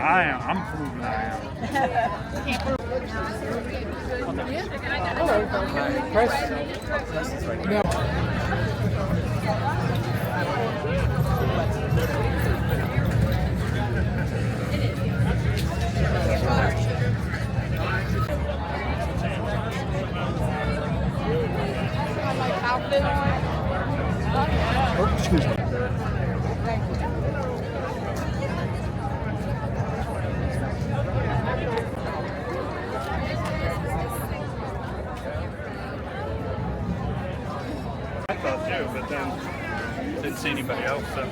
I am. I'm proving I am. Press this right now. Oh, excuse me. I thought too, but then didn't see anybody else. So. I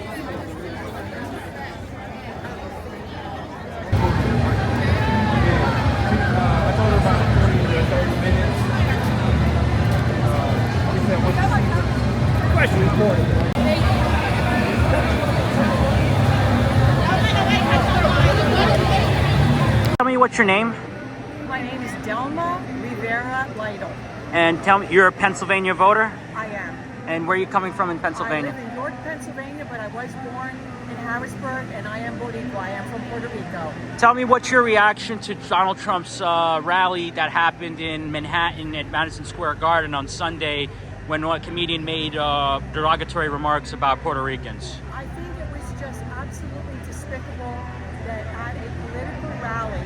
told her about 20 to 30 minutes. She said, what's the question recording? Tell me what's your name? My name is Delma Rivera Lytle. And tell me, you're a Pennsylvania voter? I am. And where are you coming from in Pennsylvania? I live in York, Pennsylvania, but I was born in Harrisburg, and I am Boricua. I am from Puerto Rico. Tell me what's your reaction to Donald Trump's rally that happened in Manhattan at Madison Square Garden on Sunday when a comedian made derogatory remarks about Puerto Ricans? I think it was just absolutely despicable that at a political rally,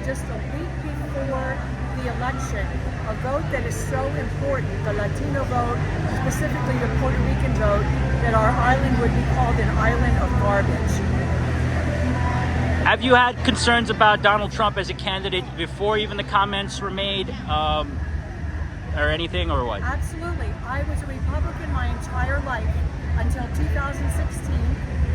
just a week before the election, a vote that is so important, the Latino vote, specifically the Puerto Rican vote, that our island would be called an island of garbage. Have you had concerns about Donald Trump as a candidate before even the comments were made, or anything, or what? Absolutely. I was a Republican my entire life until 2016,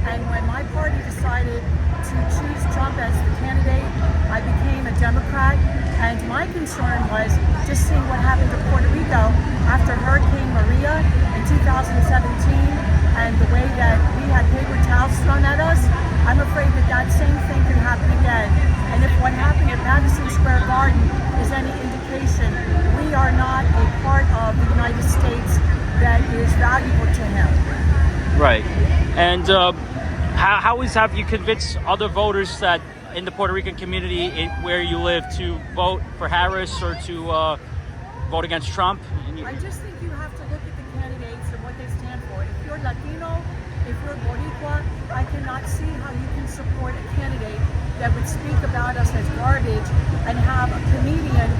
and when my party decided to choose Trump as the candidate, I became a Democrat, and my concern was just seeing what happened to Puerto Rico after Hurricane Maria in 2017, and the way that we had paper towels thrown at us. I'm afraid that that same thing could happen again, and if what happened at Madison Square Garden is any indication, we are not a part of the United States that is valuable to him. Right. And have you convinced other voters that in the Puerto Rican community where you live to vote for Harris or to vote against Trump? I just think you have to look at the candidates and what they stand for. If you're Latino, if you're Boricua, I cannot see how you can support a candidate that would speak about us as garbage and have a comedian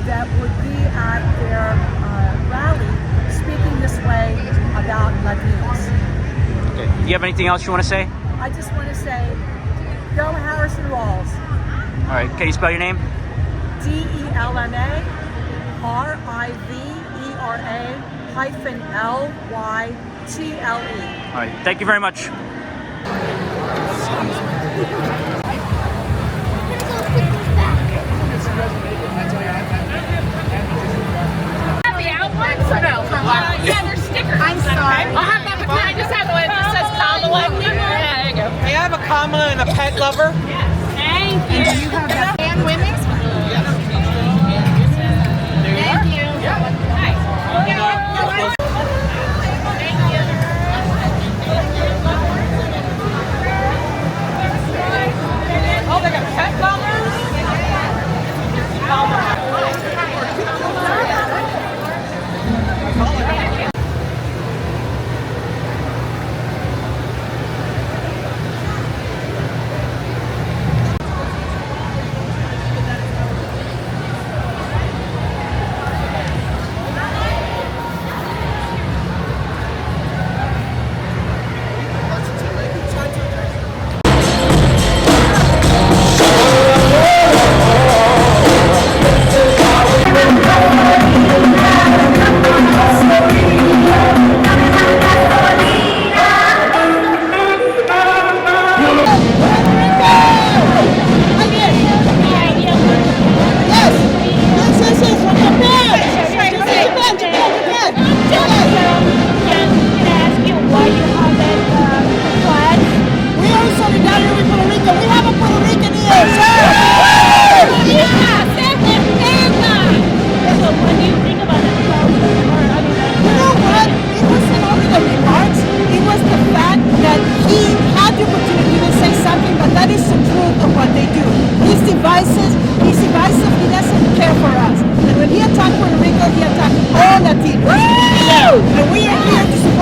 that would be at their rally speaking this way about Latinos. Okay. Do you have anything else you want to say? I just want to say, go Harrison Rawls. All right. Can you spell your name? DELMA RIVERA-LYTLE. All right. Thank you very much. Yeah, there's stickers. I'm sorry. I'll have that. Can I just have the one that says Kamala? Yeah, there you go. May I have a Kamala and a pet lover? Yes. Thank you. And do you have that? And women's? Thank you. Nice. Oh, they got pet lovers?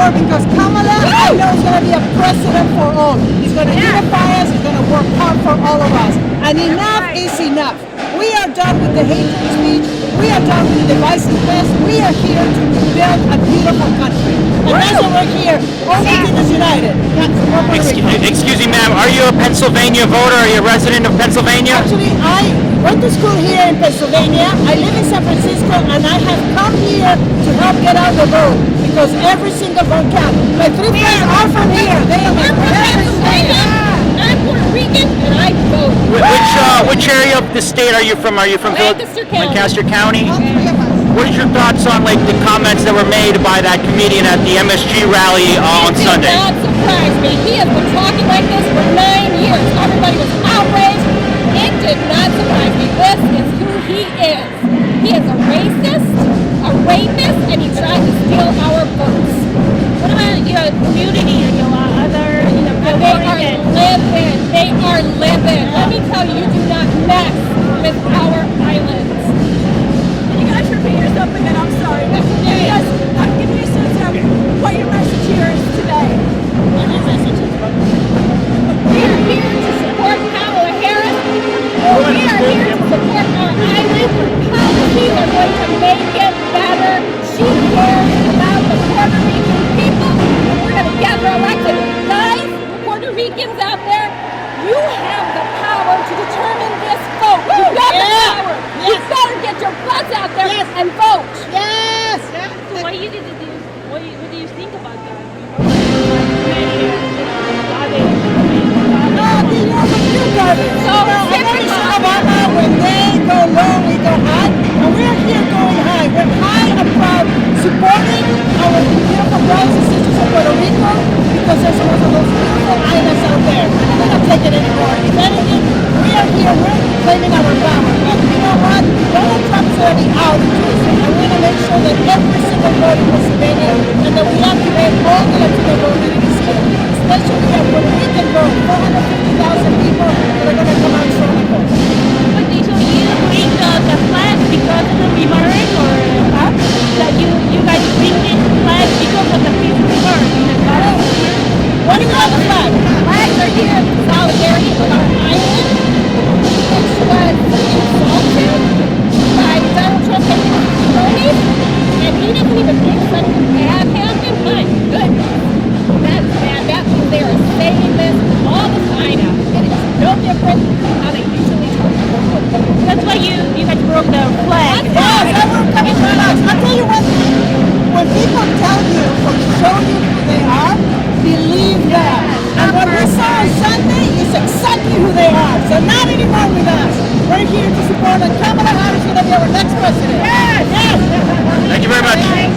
for because Kamala, I know, is going to be a president for all. He's going to unify us. He's going to work hard for all of us. And enough is enough. We are done with the hateful speech. We are done with the divisive mess. We are here to build a beautiful country. And that's why we're here. All Puerto Ricans united. Excuse me, ma'am. Are you a Pennsylvania voter? Are you a resident of Pennsylvania? Actually, I went to school here in Pennsylvania. I live in San Francisco, and I have come here to help get out the vote because every single vote counts. My three friends are from here. They are I'm from Pennsylvania. I'm Puerto Rican, and I vote. Which area of the state are you from? Are you from Lancaster County. Lancaster County? All three of us. What is your thoughts on like the comments that were made by that comedian at the MSG rally on Sunday? It did not surprise me. He has been talking like this for 9 years. Everybody was outraged. It did not surprise me. This is who he is. He is a racist, a rapist, and he tried to steal our votes. What about your community and your other, They are livid. They are livid. Let me tell you, you do not mess with our islands. Can you guys repeat yourself again? I'm sorry. Yes, give me a sense of what your message here is today. We are here to support Kamala Harris. We are here to support our island. Policies are going to make it better. She cares about the Puerto Rican people. And we're going to get her elected. Guys, Puerto Ricans out there, you have the power to determine this vote. You got the power. You better get your butts out there and vote. Yes. so what do you think about that? When they go low, we go high, and we're here going high. We're high and proud, supporting our beautiful brothers and sisters of Puerto Rico because there's one of those beautiful islands out there. And we're not taking it anymore. If anything, we are here. We're claiming our power. And you know what? Donald Trump's already out in Tuesday, and we're going to make sure that every single vote in Pennsylvania and that we activate all the Latino communities here, especially our Puerto Rican vote, 450,000 people that are going to come out strong and vote. But do you bring the flag because of the rebirth, or that you guys bring this flag because of the peaceful rebirth in the garden? What do you call the flag? Flags are here in solidarity with our island, which was insulted by Donald Trump and his cronies, and he doesn't even think something bad happened. My goodness, that's bad. That means they are saying this all the time now. It is no different from how they usually talk. That's why you guys broke the flag. Yes, that will come in front of us. I'll tell you one thing. When people tell you or show you who they are, believe them. And what we saw on Sunday is exactly who they are. So not anymore with us. We're here to support and Kamala Harris is going to be our next president. Yes! Yes! Thank you very much. Thank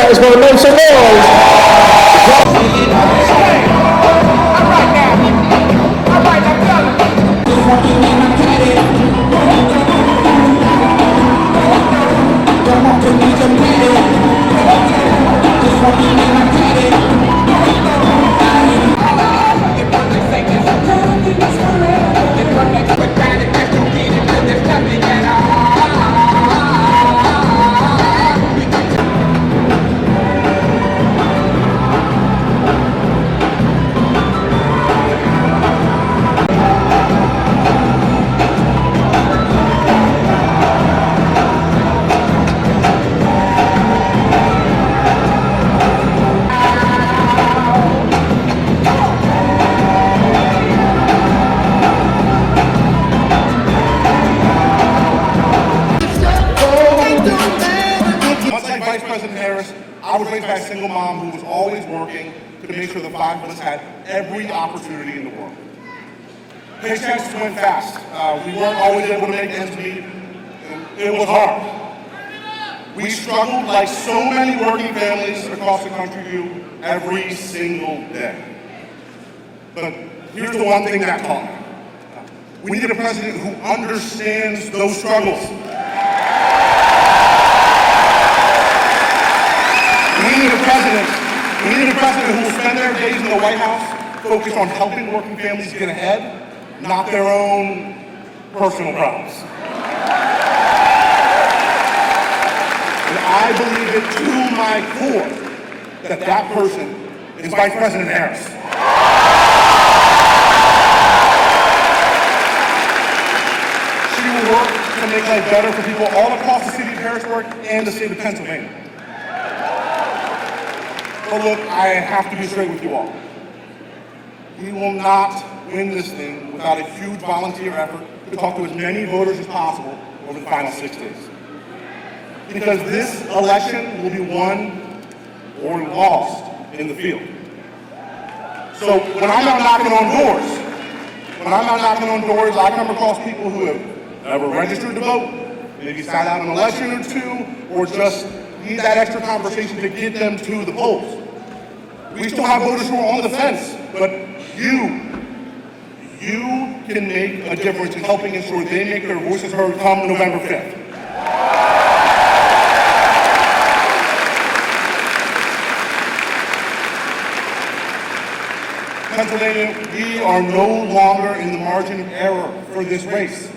is going to make some Vice President Harris, I was raised by a single mom who was always working to make sure the five of us had every opportunity in the world. Paychecks went fast. We weren't always able to make ends meet. It was hard. We struggled like so many working families across the country do every single day. But here's the one thing that taught me. We need a president who understands those struggles. We need a president who will spend their days in the White House focused on helping working families get ahead, not their own personal problems. And I believe it to my core that that person is Vice President Harris. She will work to make life better for people all across the city of Harrisburg and the state of Pennsylvania. But look, I have to be straight with you all. We will not win this thing without a huge volunteer effort to talk to as many voters as possible over the final 6 days. Because this election will be won or lost in the field. So when I'm out knocking on doors, I come across people who have never registered to vote, maybe sat out an election or two, or just need that extra conversation to get them to the polls. We still have voters who are on the fence, but you can make a difference in helping ensure they make their voices heard come November 5th. Pennsylvania, we are no longer in the margin of error for this race.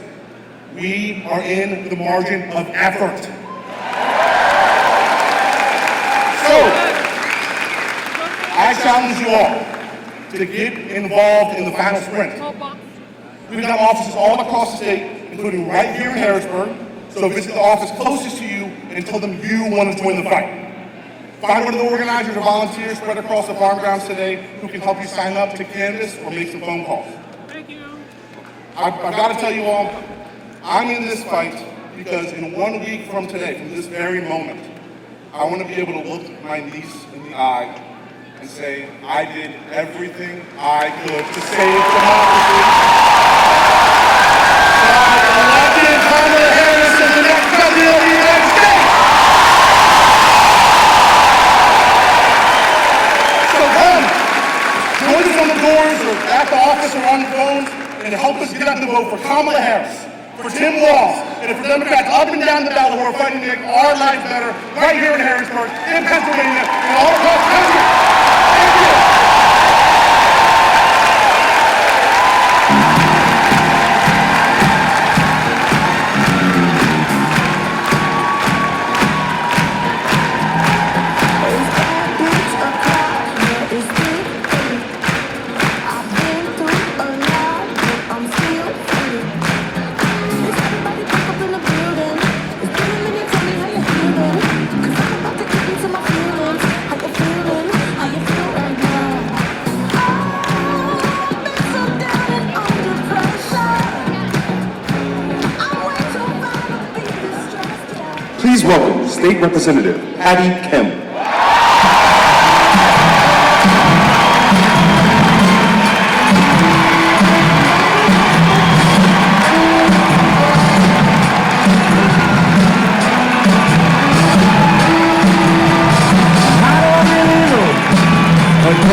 We are in the margin of effort. So, I challenge you all to get involved in the final sprint. We've got offices all across the state, including right here in Harrisburg, so visit the office closest to you and tell them you want to join the fight. Find one of the organizers or volunteers spread across the farm grounds today who can help you sign up to canvass or make some phone calls. Thank you. I've got to tell you all, I'm in this fight because in 1 week from today, from this very moment, I want to be able to look my niece in the eye and say, I did everything I could to save democracy. So I elected Kamala Harris as the next president of the United States. So come, join us on the doors or at the office or on the phones and help us get out the vote for Kamala Harris, for Tim Walz, and for Democrats up and down the ballot who are fighting to make our lives better right here in Harrisburg, in Pennsylvania, and all across the country. Thank you. Please welcome State Representative Patty Kemp.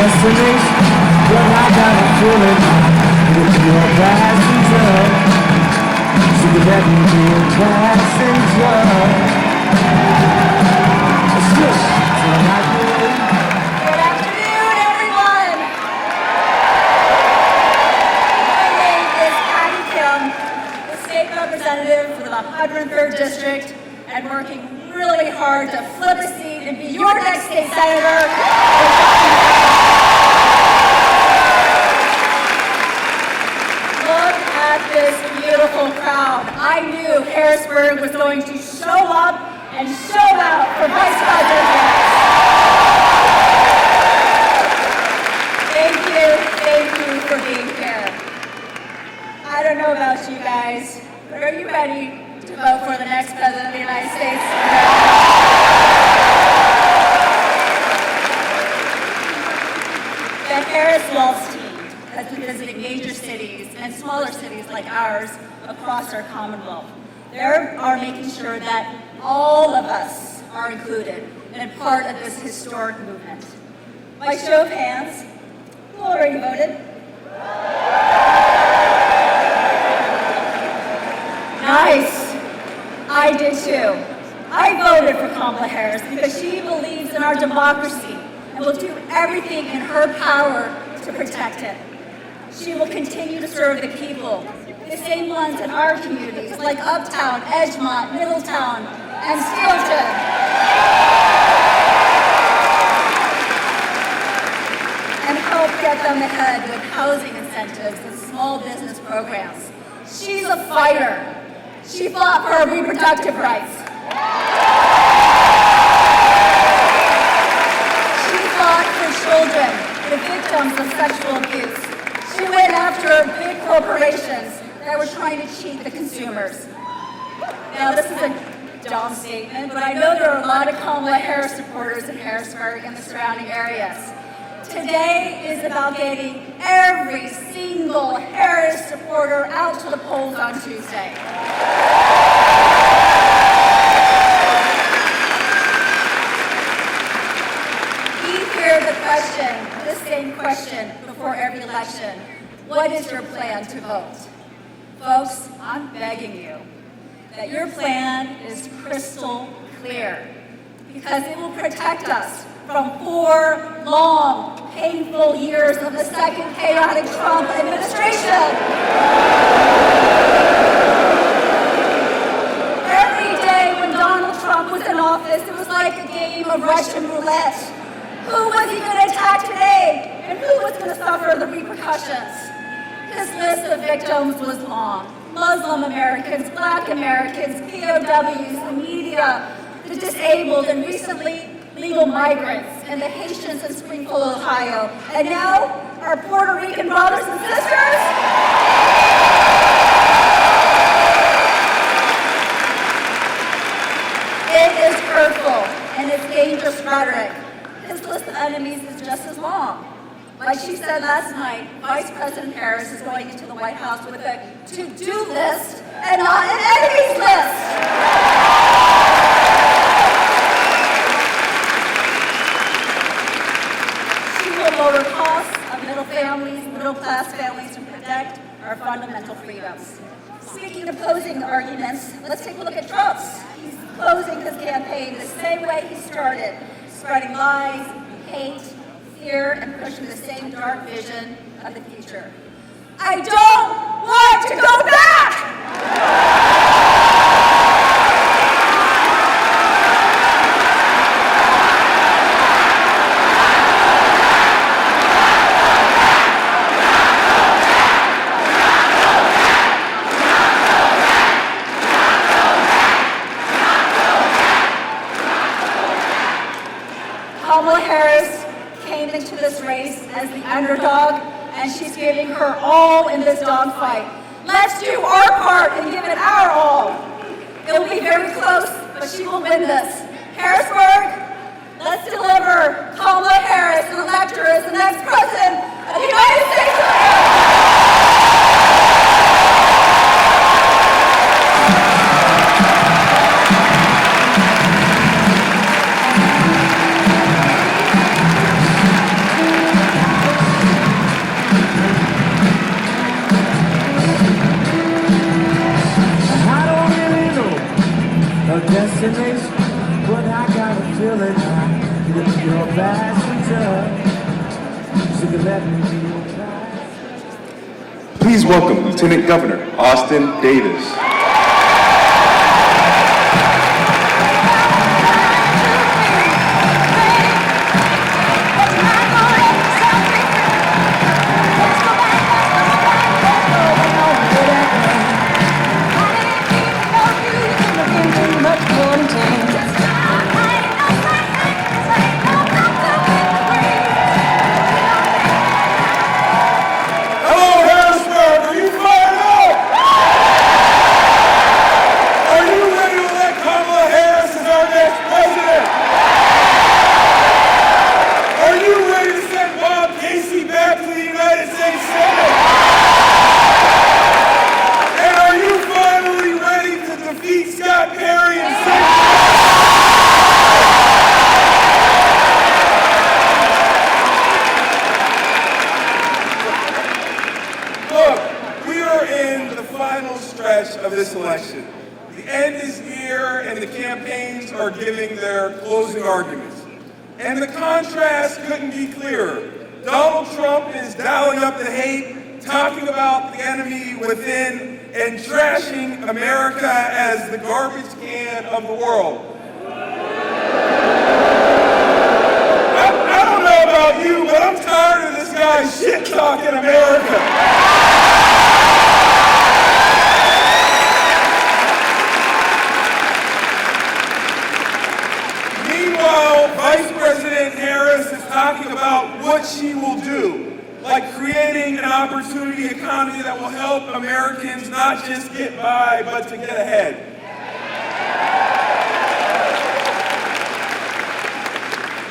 destination, but I got a feeling that you're a passenger. So you let me be a passenger. Good afternoon, everyone. My name is Patty Kim, the state representative for the 103rd District, and working really hard to flip a seat and be your next state senator. Look at this beautiful crowd. I knew Harrisburg was going to show up and show out for Vice President Harris. Thank you for being here. I don't know about you guys, but are you ready to vote for the next President of the United States? The Harris-Wells team has been visiting major cities and smaller cities like ours across our Commonwealth. They are making sure that all of us are included and part of this historic movement. By show of hands, who already voted? Nice. I did too. I voted for Kamala Harris because she believes in our democracy and will do everything in her power to protect it. She will continue to serve the people, the same ones in our communities like Uptown, Edgemont, Middletown, and Steelton. And help get them ahead with housing incentives and small business programs. She's a fighter. She fought for her reproductive rights. She fought for children, the victims of sexual abuse. She went after big corporations that were trying to cheat the consumers. Now, this is a dumb statement, but I know there are a lot of Kamala Harris supporters in Harrisburg and the surrounding areas. Today is about getting every single Harris supporter out to the polls on Tuesday. We hear the question, this same question, before every election. What is your plan to vote? Folks, I'm begging you that your plan is crystal clear, because it will protect us from 4 long, painful years of the second chaotic Trump administration. Every day when Donald Trump was in office, it was like a game of Russian roulette. Who was he going to attack today? And who was going to suffer the repercussions? His list of victims was long. Muslim Americans, Black Americans, POWs, the media, the disabled, and recently legal migrants, and the Haitians in Springfield, Ohio. And now, our Puerto Rican brothers and sisters? It is hurtful, and it's dangerous rhetoric. His list of enemies is just as long. Like she said last night, Vice President Harris is going into the White House with a to-do list and not an enemies list. She will lower costs of middle-class families to protect our fundamental freedoms. Speaking of closing arguments, let's take a look at Trump's. He's closing his campaign the same way he started, spreading lies, hate, fear, and pushing the same dark vision of the future. I don't want to go back! Kamala Harris came into this race as the underdog, and she's giving her all in this dogfight. Let's do our part and give it our all. It will be very close, but she will win this. Harrisburg, let's deliver Kamala Harris and elect her as the next president of the United States of America. your destination, but I got a feeling I could be your passenger. So you let me be your passenger. Please welcome Lieutenant Governor Austin Davis. Hello, Harrisburg! Are you fired up? Are you ready to elect Kamala Harris as our next president? Are you ready to send Bob Casey back to the United States Senate? And are you finally ready to defeat Scott Perry and Look, we are in the final stretch of this election. The end is near and the campaigns are giving their closing arguments. And the contrast couldn't be clearer. Donald Trump is dialing up the hate, talking about the enemy within, and trashing America as the garbage can of the world. I don't know about you, but I'm tired of this guy shit-talking America. Meanwhile, Vice President Harris is talking about what she will do, like creating an opportunity economy that will help Americans not just get by, but to get ahead.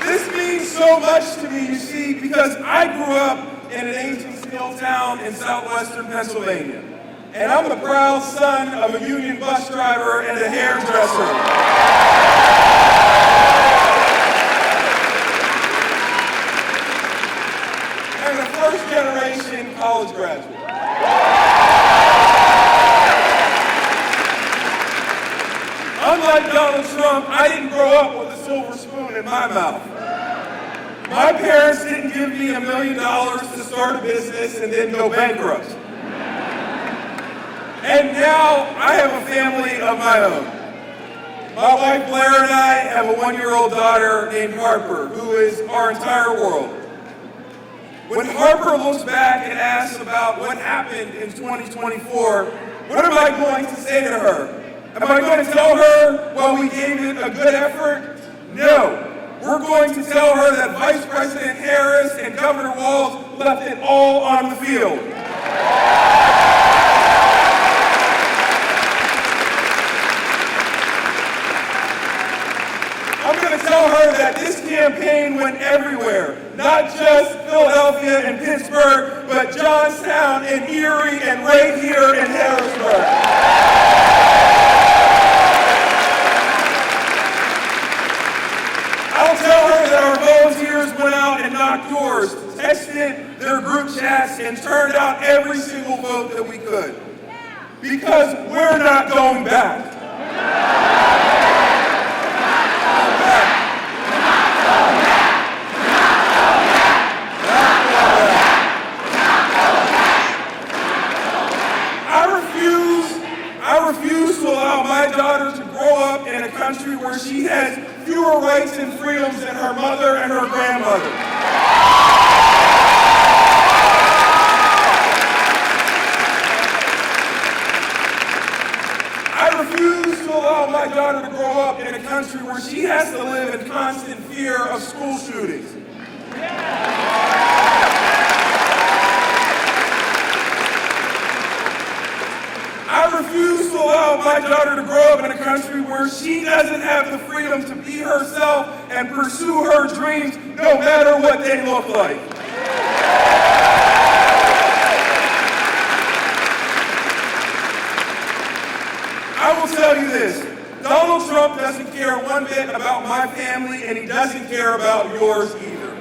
This means so much to me, you see, because I grew up in an aging steel town in southwestern Pennsylvania. And I'm the proud son of a union bus driver and a hairdresser. And a first-generation college graduate. Unlike Donald Trump, I didn't grow up with a silver spoon in my mouth. My parents didn't give me $1 million to start a business and then go bankrupt. And now I have a family of my own. My wife Blair and I have a 1-year-old daughter named Harper, who is our entire world. When Harper looks back and asks about what happened in 2024, what am I going to say to her? Am I going to tell her, well, we gave it a good effort? No. We're going to tell her that Vice President Harris and Governor Walz left it all on the field. I'm going to tell her that this campaign went everywhere, not just Philadelphia and Pittsburgh, but Johnstown and Erie and right here in Harrisburg. I'll tell her that our volunteers went out and knocked doors, texted their group chats, and turned out every single vote that we could. Because we're not going back. I refuse to allow my daughter to grow up in a country where she has fewer rights and freedoms than her mother and her grandmother. I refuse to allow my daughter to grow up in a country where she has to live in constant fear of school shootings. I refuse to allow my daughter to grow up in a country where she doesn't have the freedom to be herself and pursue her dreams no matter what they look like. I will tell you this, Donald Trump doesn't care one bit about my family, and he doesn't care about yours either.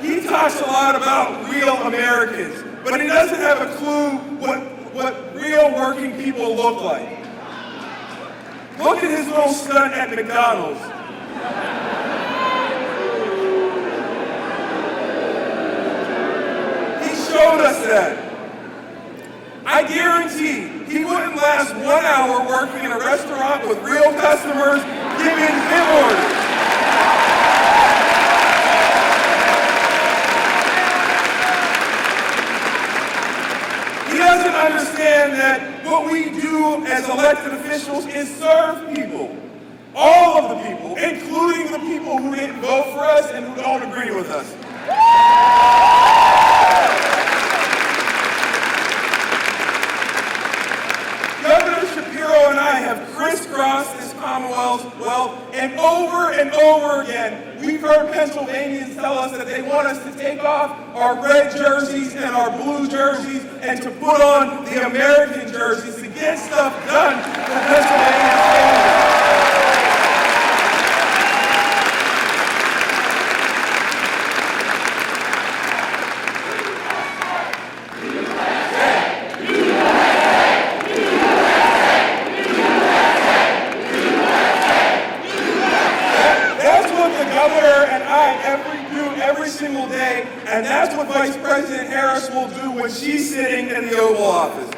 He talks a lot about real Americans, but he doesn't have a clue what real working people look like. Look at his little stunt at McDonald's. He showed us that. I guarantee he wouldn't last 1 hour working in a restaurant with real customers giving him orders. He doesn't understand that what we do as elected officials is serve people. All of the people, including the people who didn't vote for us and who don't agree with us. Governor Shapiro and I have crisscrossed this Commonwealth, and over again, we've heard Pennsylvanians tell us that they want us to take off our red jerseys and our blue jerseys and to put on the American jerseys to get stuff done for Pennsylvania families. Every single day, and that's what Vice President Harris will do when she's sitting in the Oval Office.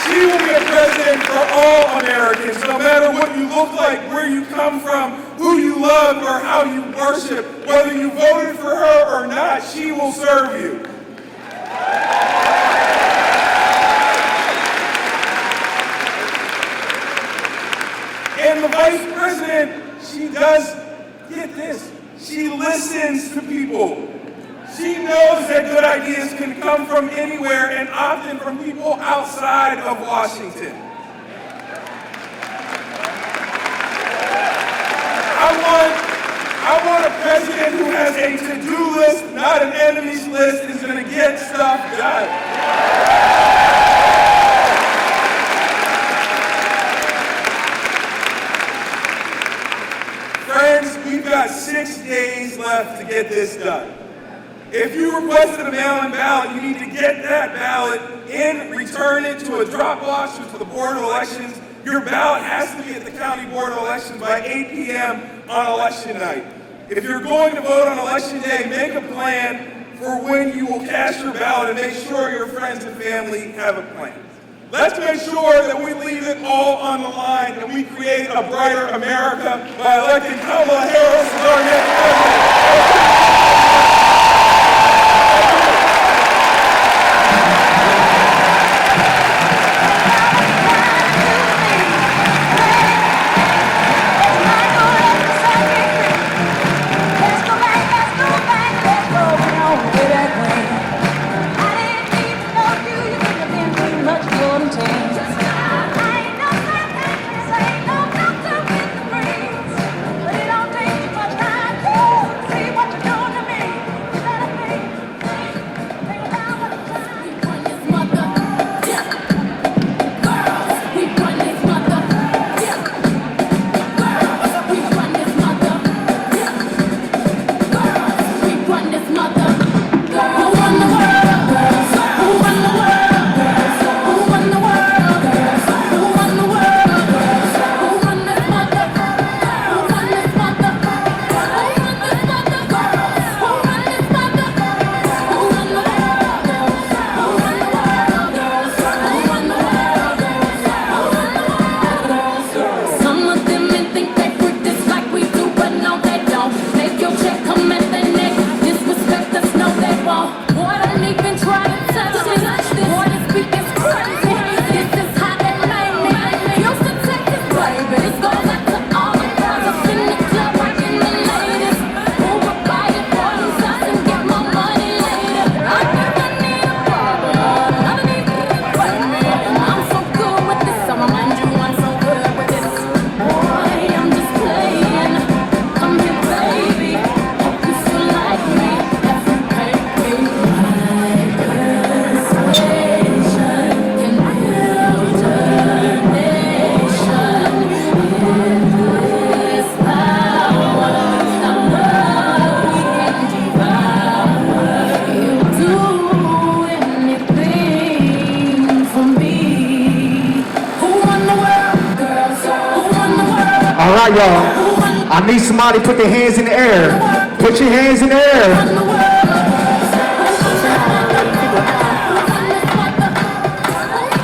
She will be a president for all Americans, no matter what you look like, where you come from, who you love, or how you worship. Whether you voted for her or not, she will serve you. And the Vice President, she does, get this, she listens to people. She knows that good ideas can come from anywhere and often from people outside of Washington. I want a president who has a to-do list, not an enemies list, is going to get stuff done. Friends, we've got 6 days left to get this done. If you requested a mail-in ballot, you need to get that ballot in, return it to a drop box or to the Board of Elections. Your ballot has to be at the County Board of Elections by 8 p.m. on election night. If you're going to vote on election day, make a plan for when you will cast your ballot and make sure your friends and family have a plan. Let's make sure that we leave it all on the line and we create a brighter America by electing Kamala Harris as our next president. But it don't take much time. All right, y'all. I need somebody to put their hands in the air. Put your hands in the air.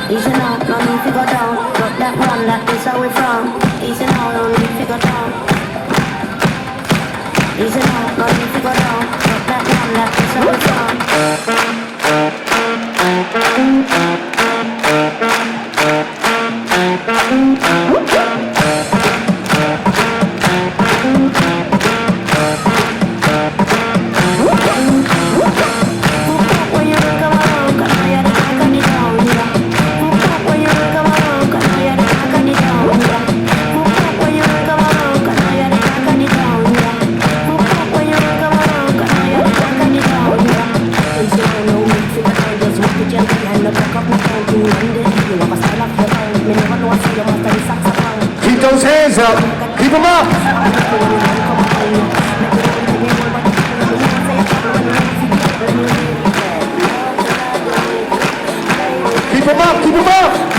Easy now, no need to go down. Drop that one, that is how we from. Easy now, no need to go down. Easy now, no need to go down. Drop that one, that is how we from. Keep those hands up. Keep them up. Keep them up. Keep them up.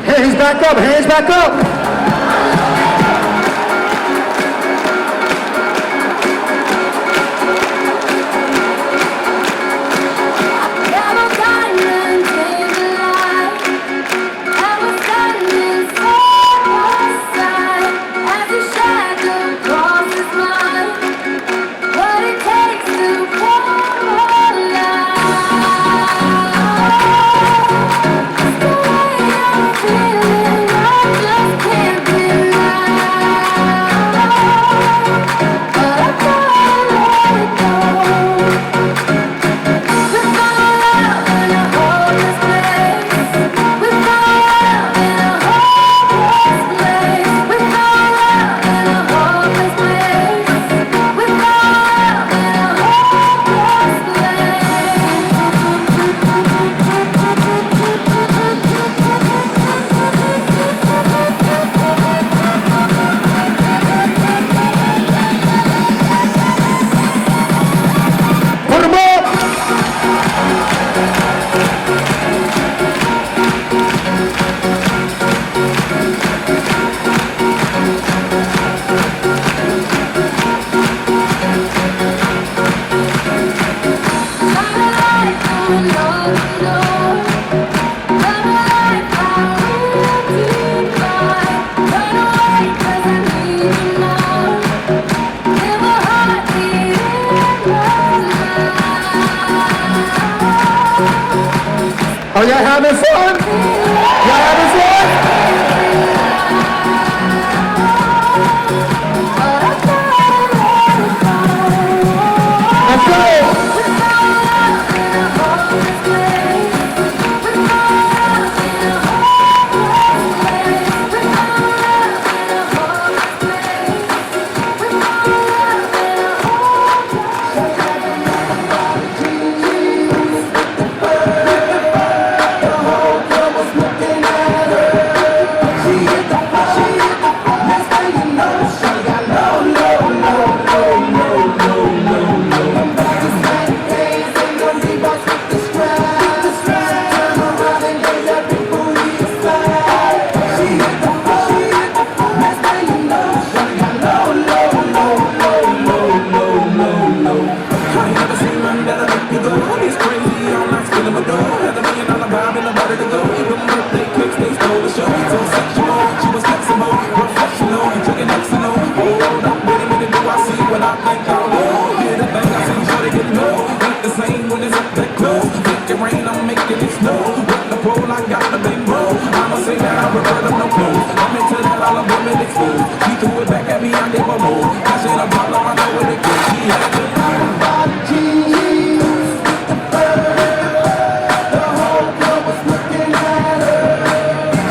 Hands back up, hands back up. Are y'all having fun? Y'all having fun? Let's go! a fool. She threw it back at me, I never moved. I said I'm problem, I know what it is. She had to the whole club was looking at her.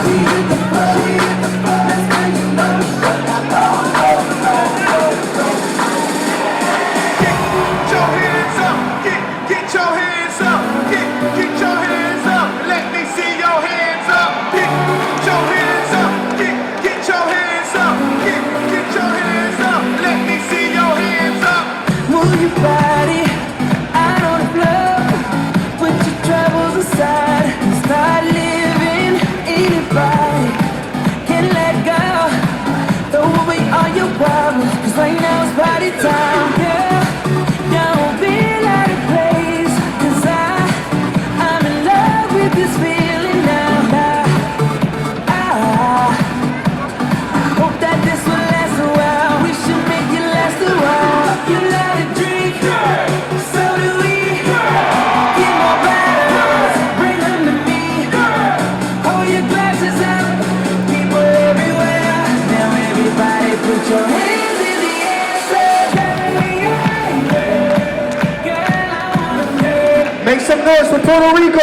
She hit the club, that's when you know. Get your hands up, get your hands up, get your hands up, let me see your hands up, get your hands up, get your hands up, get your hands up, let me see your hands up. Move your body out on the floor, put your troubles aside and start living. Anybody can let go, throw away all your problems, 'cause right now it's party time, girl. Don't feel out of place, 'cause I'm in love with this feeling now. I hope that this will last a while. We should make it last a while. You let it drink, so do we. Get more bottles, bring them to me. Hold your glasses up, people everywhere. Now everybody put your hands in the air. Make some noise for Puerto Rico.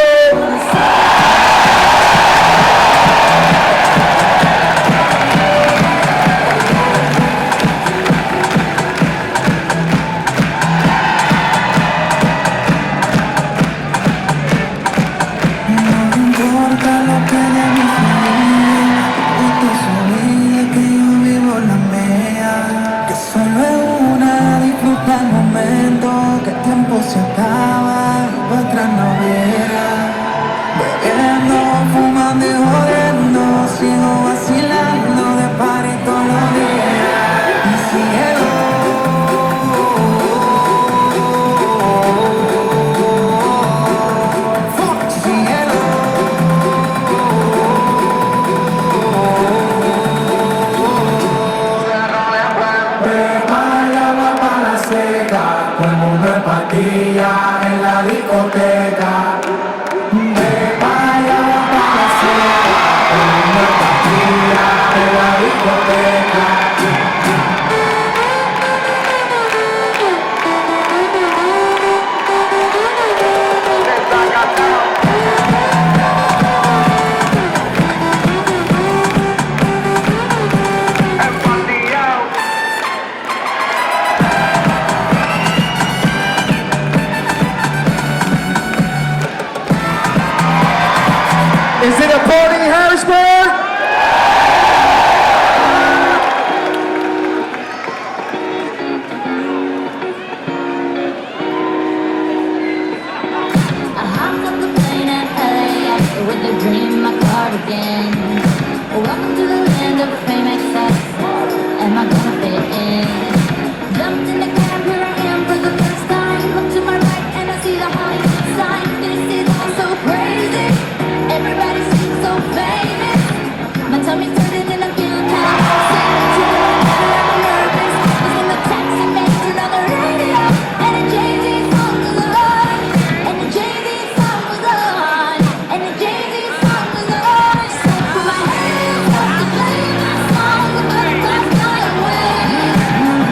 Se acaba y para atrás no viera. Bebiendo, fumando y jodiendo, sigo vacilando de party todos los días. Y cielo, cielo, prepara el agua para la seca. Todo el mundo en patilla en la discoteca. De paya para la seca. Todo el mundo en patilla en la discoteca. Is it a party in Harrisburg? I hopped on the plane at LAX with a dream in my cardigan. Welcome to the land of fame excess. Am I gonna fit in? Jumped in the cab, here I am for the first time. Look to my right and I see the Hollywood sign. This is all so crazy. Everybody seems so famous. My tummy's turning and I feel kind of sick. To the right, I'm nervous. Was in the taxi, man, turned on the radio, and a Jay-Z song was on. And the Jay-Z song was on. And the Jay-Z song was on. So put my hands up to play my song. The butterflies fly away.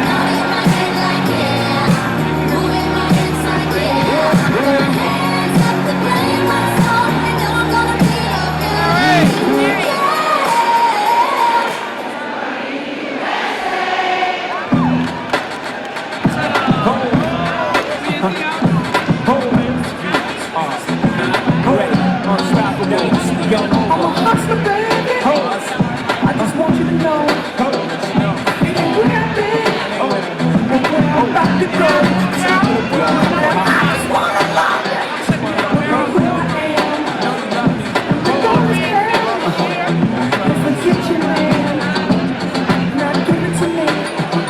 Nodding in my head like yeah. Moving my hips like yeah. Put my hands up to play my song. And know I'm gonna be okay. I'm a hustler, baby. I just want you to know. It ain't rapping. But where I'm about to go. I just wanna love you. Where I am. The door is hell. Forget your man. Now give it to me.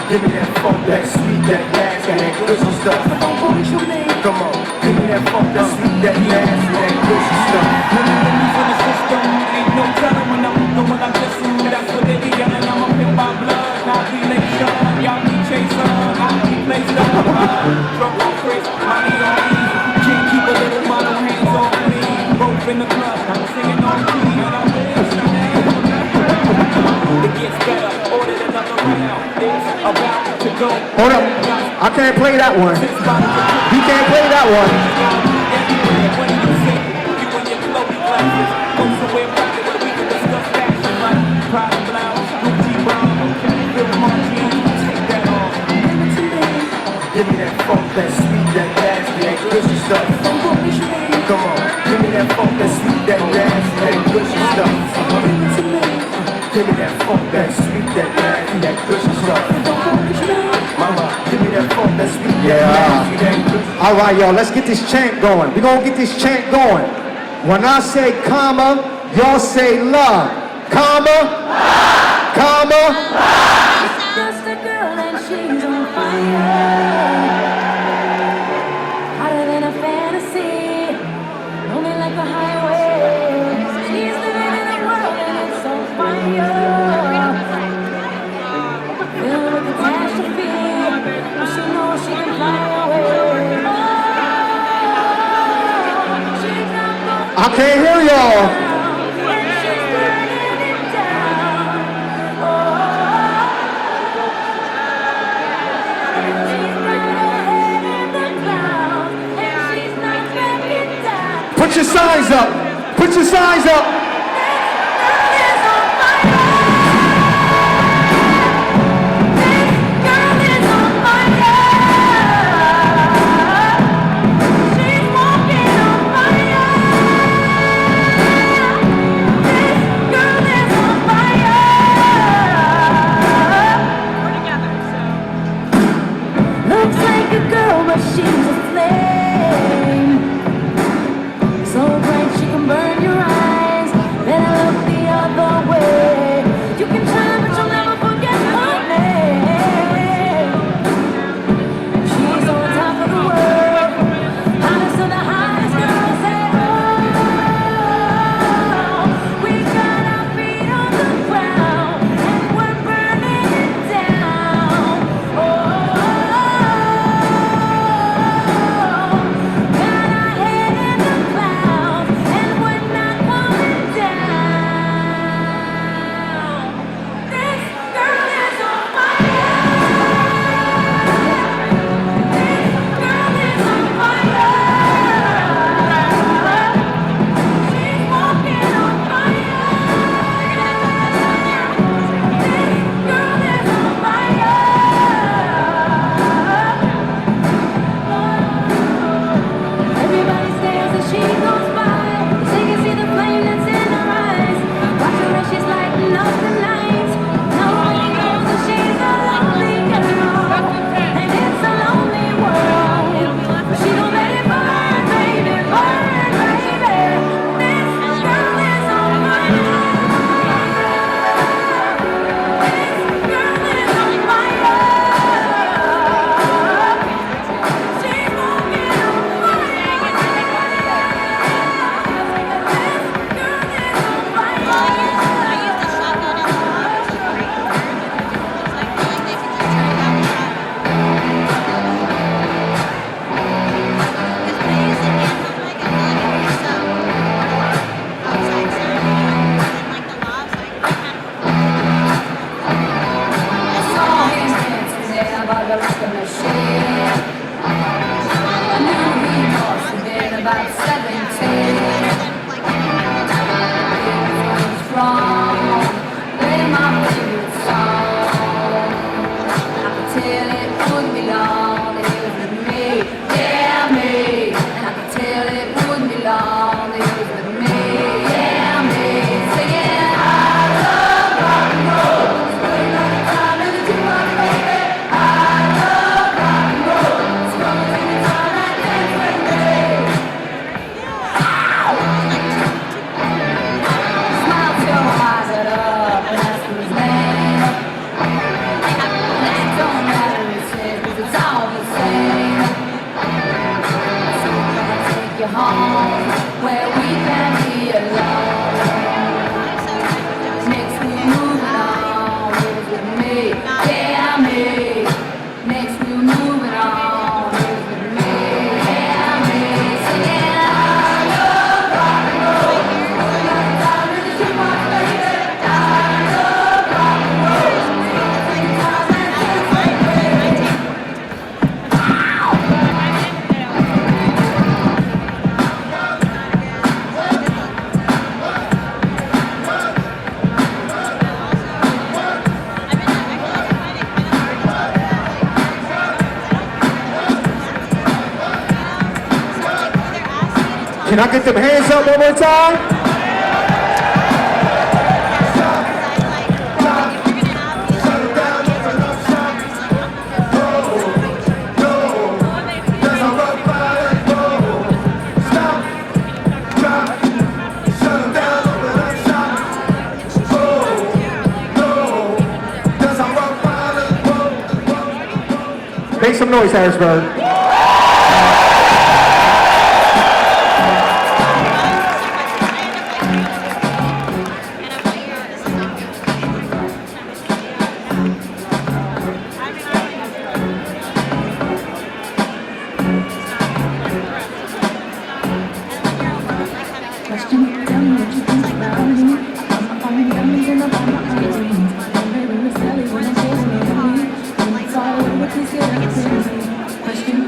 Give me that funk, that sweet, that nasty, that gristle stuff. Don't want your name. Come on, give me that funk, that sweet, that nasty, that gristle stuff. When I'm in for the system, ain't no telling when I'm doing I just assume that's what they be yelling. I'm up in my blood, not relation. Y'all be chaser, I be placed up. Drunk on Chris, money on me. Can't keep a little model hands off me. Both in the club, I'm singing on key, and I'm with it gets better. Order Hold up. I can't play that one. He can't play that one. Give me that funk, that sweet, that nasty, that gushy stuff. Come on, give me that funk, that sweet, that nasty, that gushy stuff. Give me that funk, that sweet, that nasty, that gushy stuff. Mama, give me that funk, that sweet, that nasty, that gushy. All right, y'all, let's get this chant going. We're going to get this chant going. When I say comma, y'all say love. Comma, comma. Just a girl and she's on fire. Hotter than a fantasy. Rolling like a highway. She's living in a world and it's on fire. Filled with catastrophe. But she knows she can fly away. Oh, she's not gonna I can't hear y'all. and she's burning it down. Oh, she's got her head in the clouds, and she's not backing down. Put your signs up. Put your signs up. Girl is on fire. This girl is on fire. She's walking on fire. This girl is on fire. We're together, so. Looks like a girl, but she's a flame. So bright she can burn your eyes. Better look the other way. You can try, but you'll never forget her name. She's on top of the world. Hottest of the hottest girls say, oh, we got our feet on the ground and we're burning it down. Oh, got our head in the clouds and we're not coming down. This girl is on fire. This girl is on fire. She's walking on fire. This girl is on fire. Everybody stares as she goes by. So you can see the flame that's in her eyes. Watch her as she's lighting up the night. No one knows that she's a lonely girl. And it's a lonely world. But she gon' let it burn, baby, burn, baby. This girl is on fire. This girl is on fire. She's walking on fire. This girl is on fire. About 17, strong, play my favorite song. I could tell it wouldn't be long that he was with me, yeah me. And I could tell it wouldn't be long that he was with me, yeah me. Singing, I love rock and roll. It's really not time to do my baby. I love rock and roll. It's gonna take me time and dance with me. Smile till my eyes are up and ask for his name. And it don't matter, he said, 'cause it's all the same. So can I take you home where we can be alone? Makes me move on, live with me, yeah me. Makes me move on, live with me, yeah me. Singing, I love rock and roll. Time to do my baby. I love rock and roll. Time and dance with me. Can I get them hands up one more time? Make some noise, Harrisburg. Question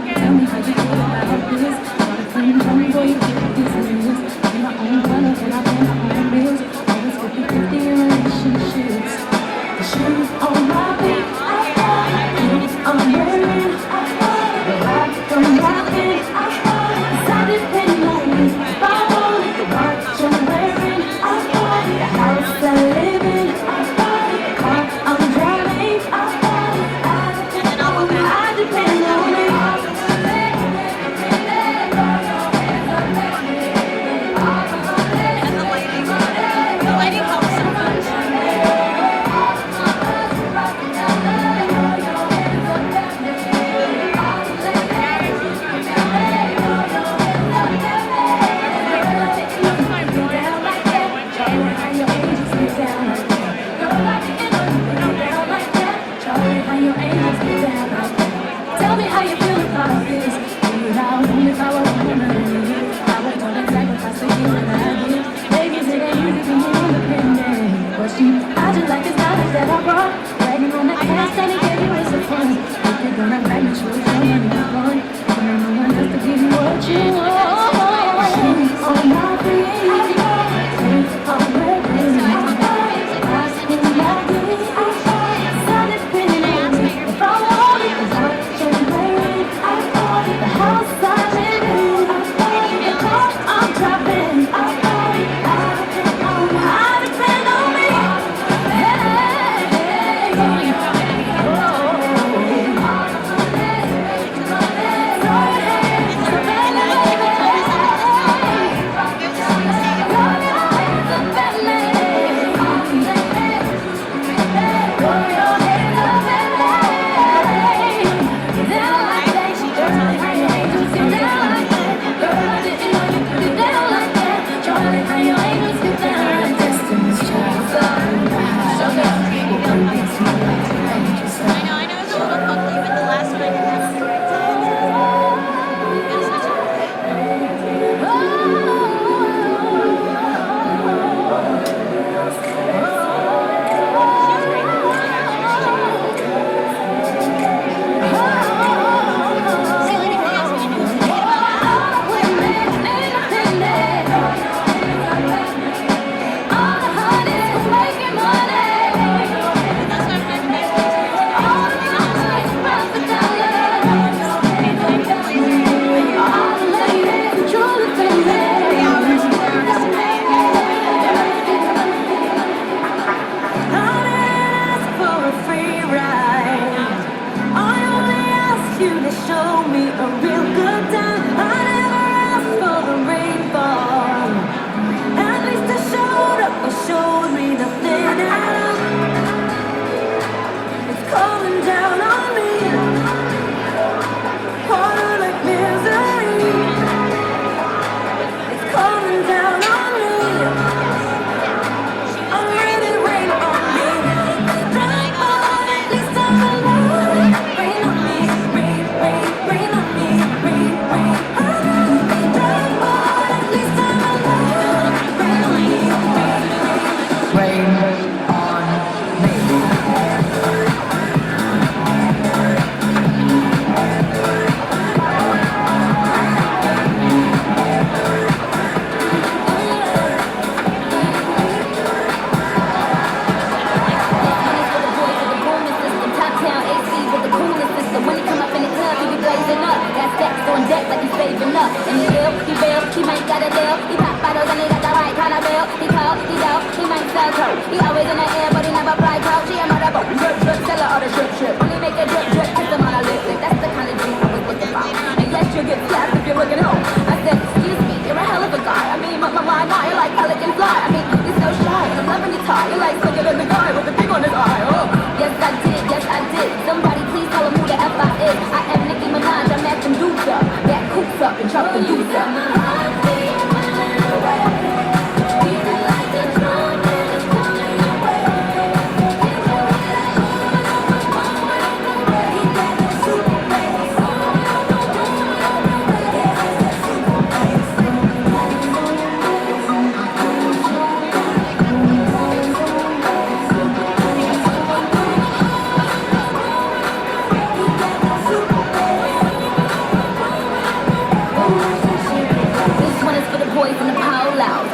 up and he ill, he real, he might got a deal. He pop bottles and he got the right kind of bill. He cold, he dope, he might sell coke. He always in the air, but he never fly coach. She a motherfucker, drip, drip, seller or the drip, drip. Only make a drip, drip, kiss him on a lip, lip. That's the kind of drink I was looking for. And yes, you'll get slapped if you're looking home. I said, excuse me, you're a hell of a guy. I mean, my you're like pelican fly. I mean, you're so shy, and I'm loving your tie. You're like slicker than the guy with the thing on his eye. Oh, yes I did, yes I did. Somebody please tell him who the F I is. I am Nicki Minaj, I'm at Medusa. That coops up and chop the deuce up.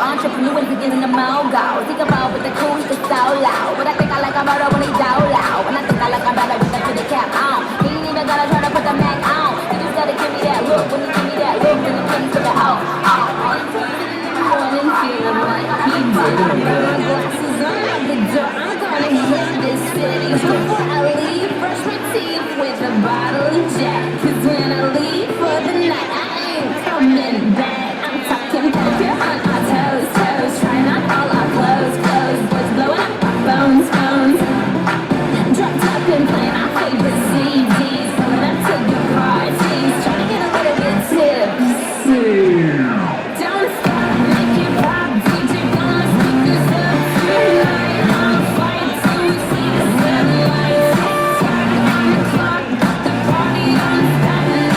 Entrepreneurs beginning to mogul. Think about with the cool, he's so loud. But I think I like a brother when he's down loud. And I think I like a brother with the to the cap on. He ain't even gotta try to put the Mac on. He just gotta give me that look. When he give me that look, then he brings to the house. Morning feeling like he did. My glasses on the door. I'm gonna hit this city. Before I leave, brush my teeth with a bottle of Jack. Cause when I leave for the night, I ain't coming back. I'm talking poker on our toes, toes. Trying on all our clothes, clothes. Boys blowing up our phones, phones. Dropped up and playing our favorite CDs. Pulling up to the parties. Trying to get a little bit tipsy. Don't stop, make it pop. DJ gonna speakers up tonight. On fight till we see the sunlight. Tick-tock on the clock, got the party on standing.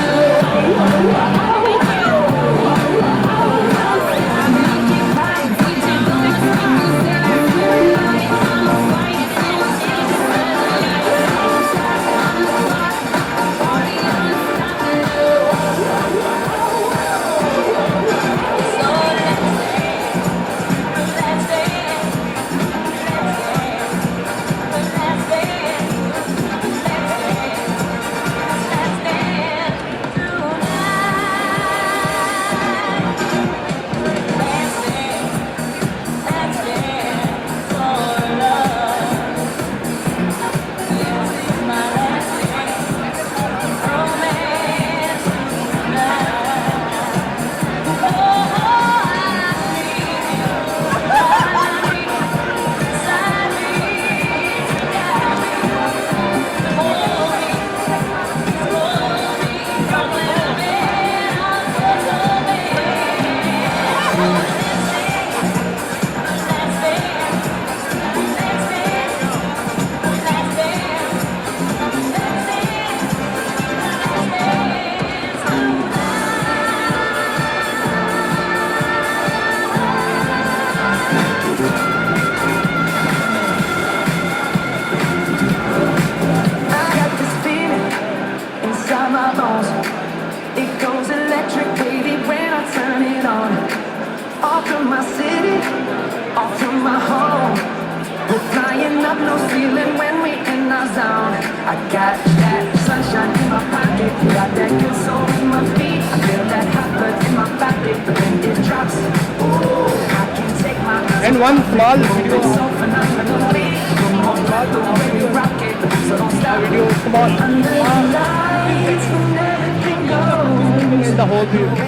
I got that sunshine in my pocket, got that good soul in my feet. I feel that hot blood in my body, but when it drops, ooh, I can't take my eyes. And one small video. So phenomenally, come on, rock the way we rock it, so don't stop. Video, come on. Under the lights, when everything goes. In the whole view. When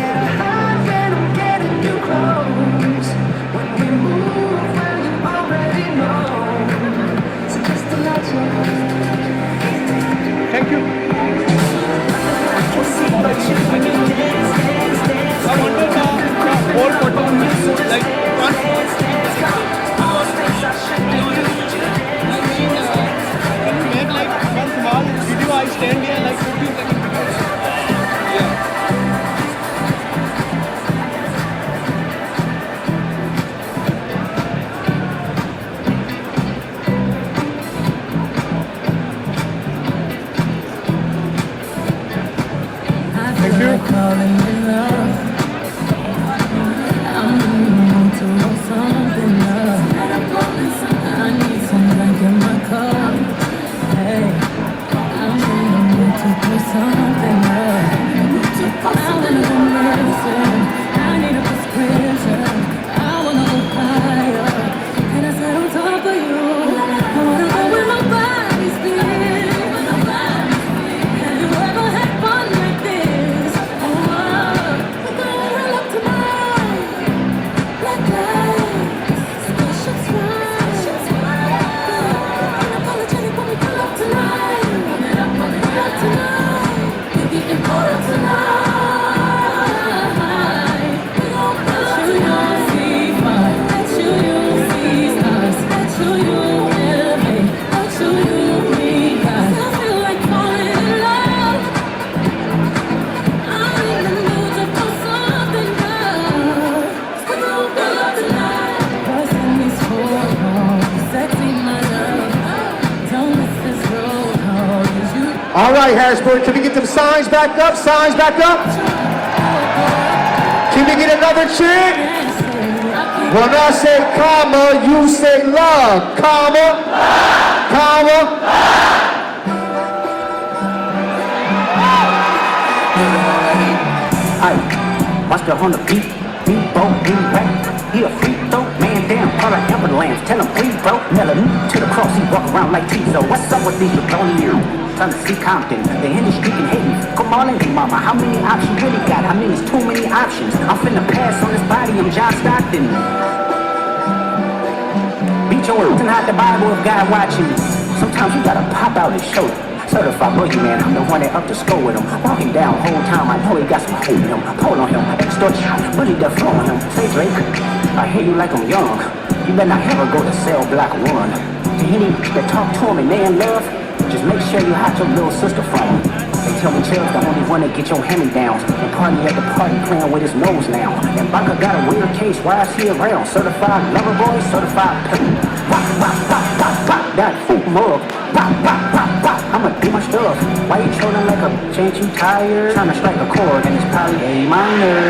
I'm getting too close, when we move, well you already know. So just to let you know. Thank you. I can see but you when you dance, dance, dance. I wonder the whole photo is like one. All things I should do. Can you make like one small video? I stand here like 15 seconds. Yeah. Thank you. I'm to know something up. I need some drink in my cup. Hey, I'm to put something up. I wanna All right, Harrisburg, can we get them signs back up? Signs back up? Can we get another chant? When I say comma, you say love. Comma, comma. Aye, watch the on the beat, boat, rap. He a free throw, man down, call an ambulance. Tell him please, bro, nail him to the cross. He walk around like Tizo. What's up with these Rebellion? Trying to see Compton, the industry can hate me. Come on in, mama, how many options you really got? I mean, it's too many options. I'm finna pass on this body, I'm John Stockton. Beat your words and hide the Bible if God watching. Sometimes you gotta pop out and show it. Certified boogeyman, I'm the one that up to score with him. Walking down whole time, I know he got some hold in him. Pull on him, extortion, bully the flow on him. Say Drake, I hear you like I'm young. You better not ever go to cell block 1. To any that talk to him and they in love, just make sure you hide your little sister from him. They tell me Chill's the only one that get your hand-me-downs. And party at the party playing with his nose now. And Baka got a weird case, why is he around? Certified lover boy, certified pimp. Rock, rock, rock, rock, rock, that fool mug. Rock, rock, rock, rock, I'ma do my stuff. Why you trolling like a bitch, ain't you tired? Trying to strike a chord and it's probably A minor.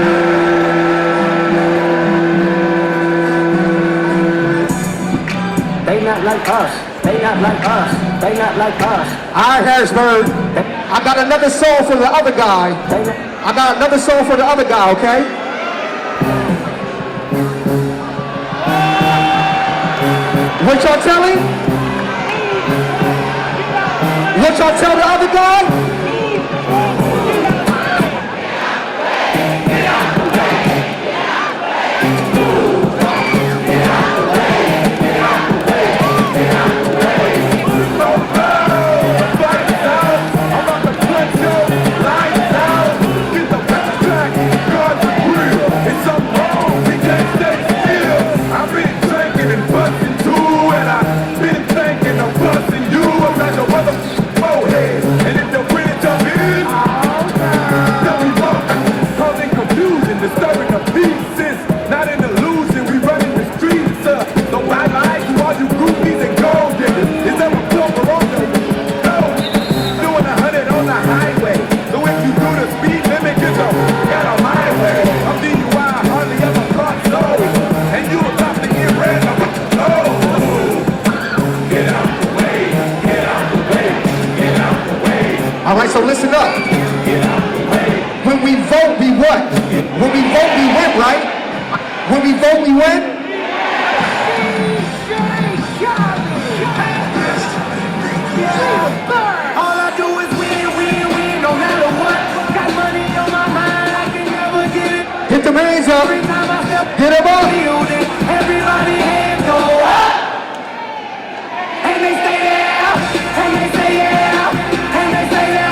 They not like us. They not like us. They not like us. All right, Harrisburg. I got another song for the other guy. I got another song for the other guy, okay? What y'all telling? What y'all tell the other guy? So listen up. When we vote, we what? When we vote, we win, right? When we vote, we win? All I do is win, win, win, no matter what. Got money on my mind, I can never get it. Hit the hands up. Every time I step Get them up. everybody hands go up. And they stay there, and they say yeah, and they say yeah.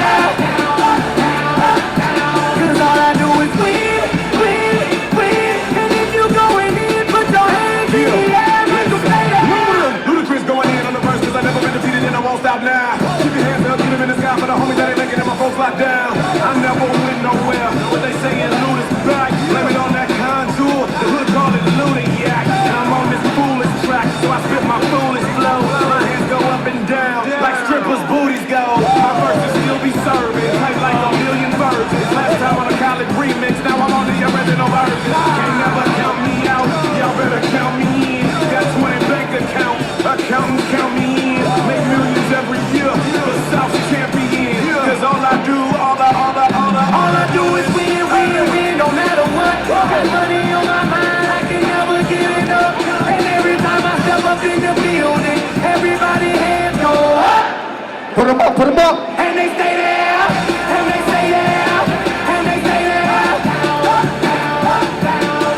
Cause all I do is win, win, win. And if you going in, put your hands in the air, make them say that. Ludacris going in on the verse cause I never been defeated and I won't stop now. Keep your hands up, keep them in the sky for the homies that ain't making it, my folks locked down. I never went nowhere, what they saying Luda's back. Blame it on that contour, the hood call it Ludiac. And I'm on this foolish track, so I spit my foolish flow. My hands go up and down, like strippers' booties go. My verses still be serving, tight like a million virgins. Last time on a college remix, now I'm on the original version. Can't never count me out, y'all better count me in. Got 20 bank accounts, accountants count me in. Make millions every year, the South's champion. Cause all I do, all I do is win, win, win, no matter what. Got money on my mind, I can never give it up. And every time I step up in the building, everybody hands go up. Put them up, put them up. And they stay there, and they say yeah, and they say yeah.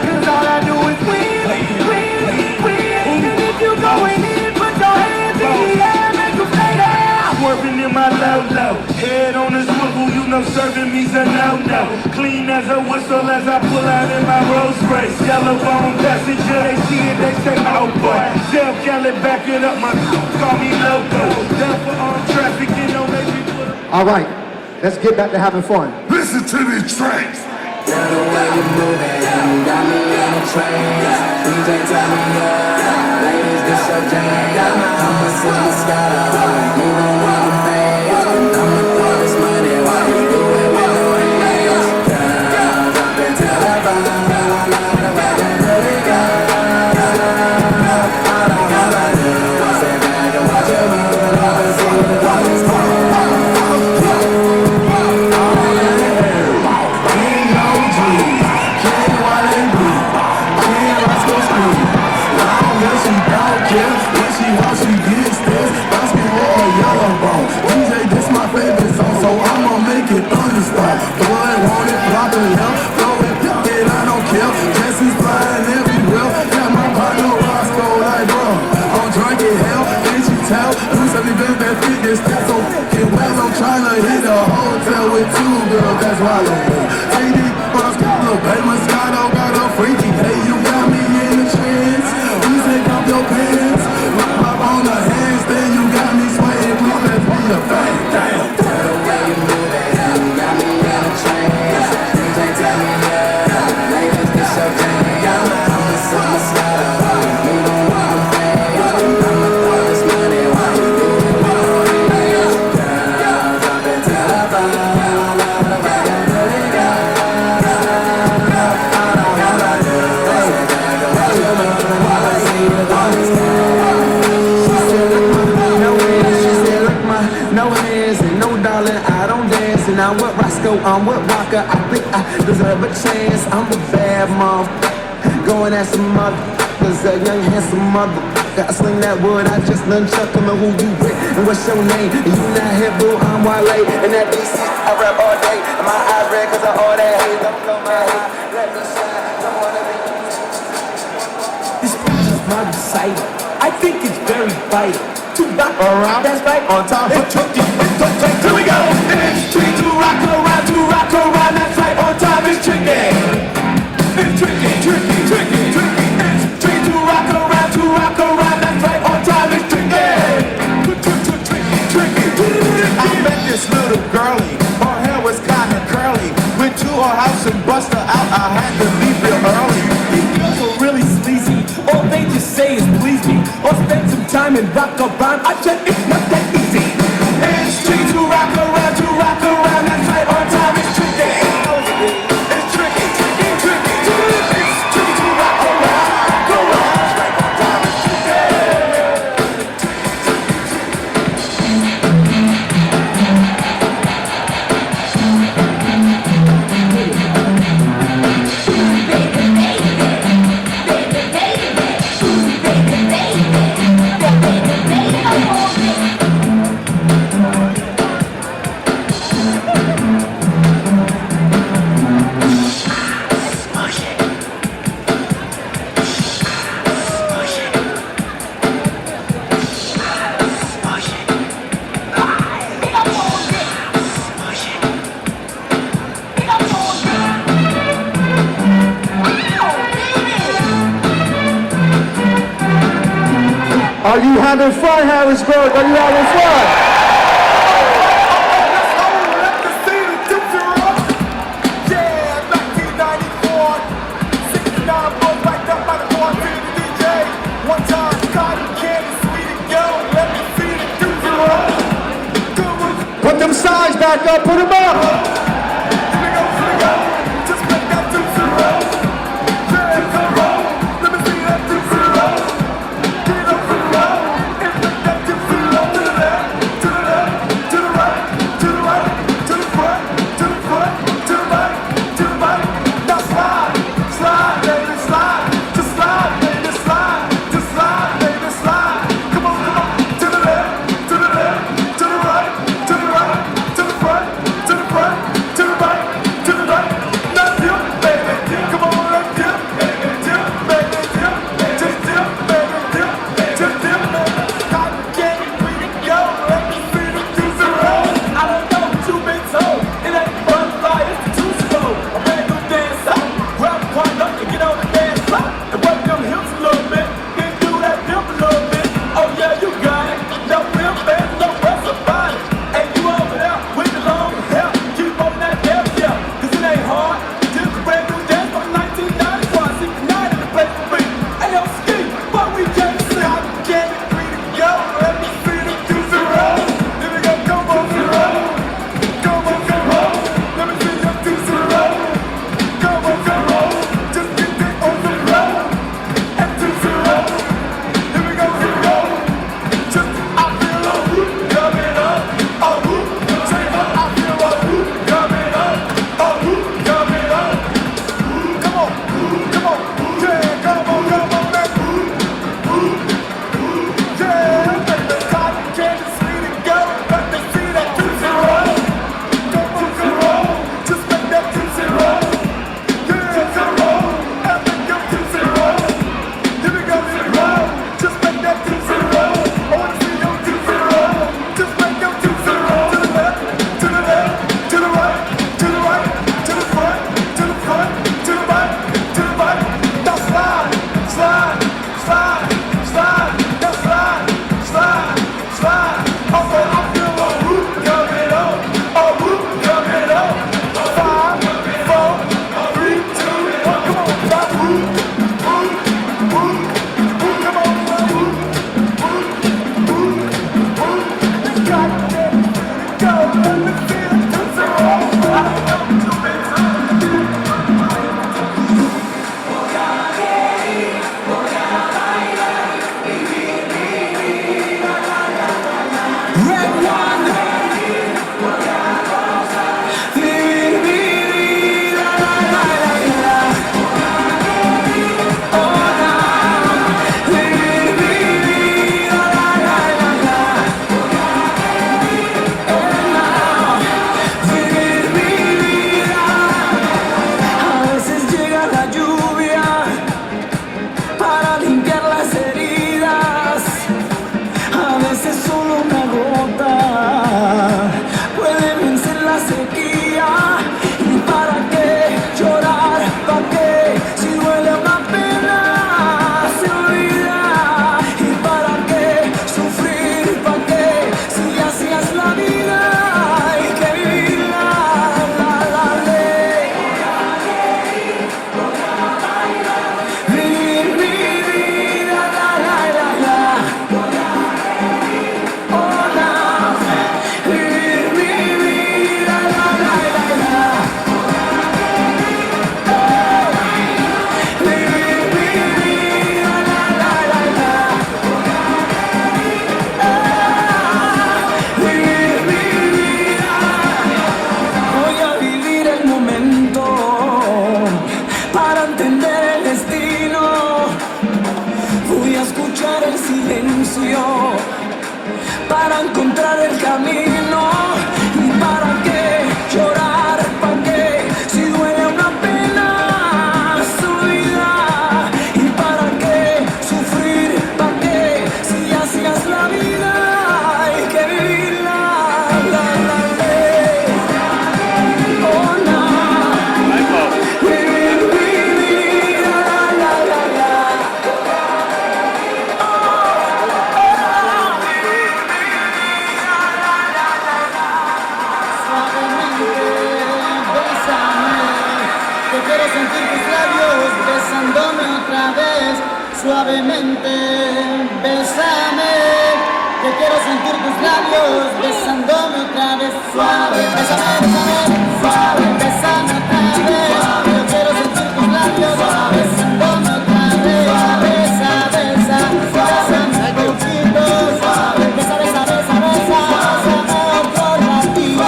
Cause all I do is win, win, win. And if you going in, put your hands in the air, make them stay there. Swerving in my low, head on the swivel, you know serving me's a no-no. Clean as a whistle as I pull out in my Rolls Royce. Yellow bone passenger, they see it, they say, oh boy. Jeff Kelly back it up, my call me loco. Down for armed traffic, you know, make me put up. All right, let's get back to having fun. Listen to these tracks. Now the way you moving, got me in a trance. DJ tell me yeah, ladies this your jam. I'ma see you scatter, moving with the fans. I'ma pants. Whip up on the hands, then you got me sweating. Please let me a fade. Damn. The way you move it, you got me in a trance. DJ tell me yeah, ladies get so jam. I'm a summer slider, we don't want to fade. I'ma throw this money while you do it all days. Girl, drop it till I fall. Love the way you do it, girl. All I wanna do is take away your mind while I see you on this stage. She said, look my no hands. She said, look my no hands and no darling. I don't dance and I'm with Roscoe, I'm with Rocker. I think I deserve a chance. I'm a bad mom. Going at some motherfuckers, a young handsome motherfucker. I sling that wood, I just nunchuck him. And who you with, and what's your name? And you not here, boo, I'm Wale. And that DC, I rap all day. And my eyes red cause of all that hate. Don't blow my hate, let me shine. Don't wanna be. This speech is my recital. I think it's very vital to rock around, that's right, on time. It's tricky, it's so tricky. Here we go. It's tricky to rock around, that's right, on time. It's tricky. It's tricky, tricky, tricky, tricky. It's tricky to rock around, that's right, on time. It's tricky. Tricky, tricky. I met this little girlie, her hair was kinda curly. Went to her house and bust her out, I had to leave real early. These girls are really sleazy, all they just say is please me. Or spend some time and rock around, I said it's not that easy. It's tricky to rock around, that's right, on time. It's tricky. It's tricky, tricky, tricky. It's tricky to rock around, that's right, on time. It's tricky. Are you having fun, Harrisburg? Are you having fun? Yeah, 1994, 69 boys backed up by the quarantine DJ. One time, cotton candy, sweet and yo, let me see the deuce roll. Put them sides back up, put them up. Here we go, just make that deuce roll. Yeah, come on, let me see that deuce roll. Get up and roll, and make that deuce roll to the left, to the left, to the right, to the right, to the front, to the front, to the right, to the right. Now slide, slide, baby, slide, just slide, baby, slide, just slide, baby, slide. Come on, to the left, to the left, to the right, to the right, to the front, to the front. para encontrar el camino. ¿Y para qué llorar? ¿Para qué? Si duele una pena su vida. ¿Y para qué sufrir? ¿Para qué? Si así es la vida, hay que vivirla. La, la, ley. Oh, no. Vivir, la, la, la, la. Que quiero sentir tus labios besándome otra vez, suavemente, bésame. Que quiero sentir tus labios besándome otra vez, suave, bésame, bésame, suave, bésame otra vez. Yo quiero sentir tus labios besándome otra vez, besa, besa, bésame un poquito, suave, besa, besa, besa, besa, bésame otro ratito.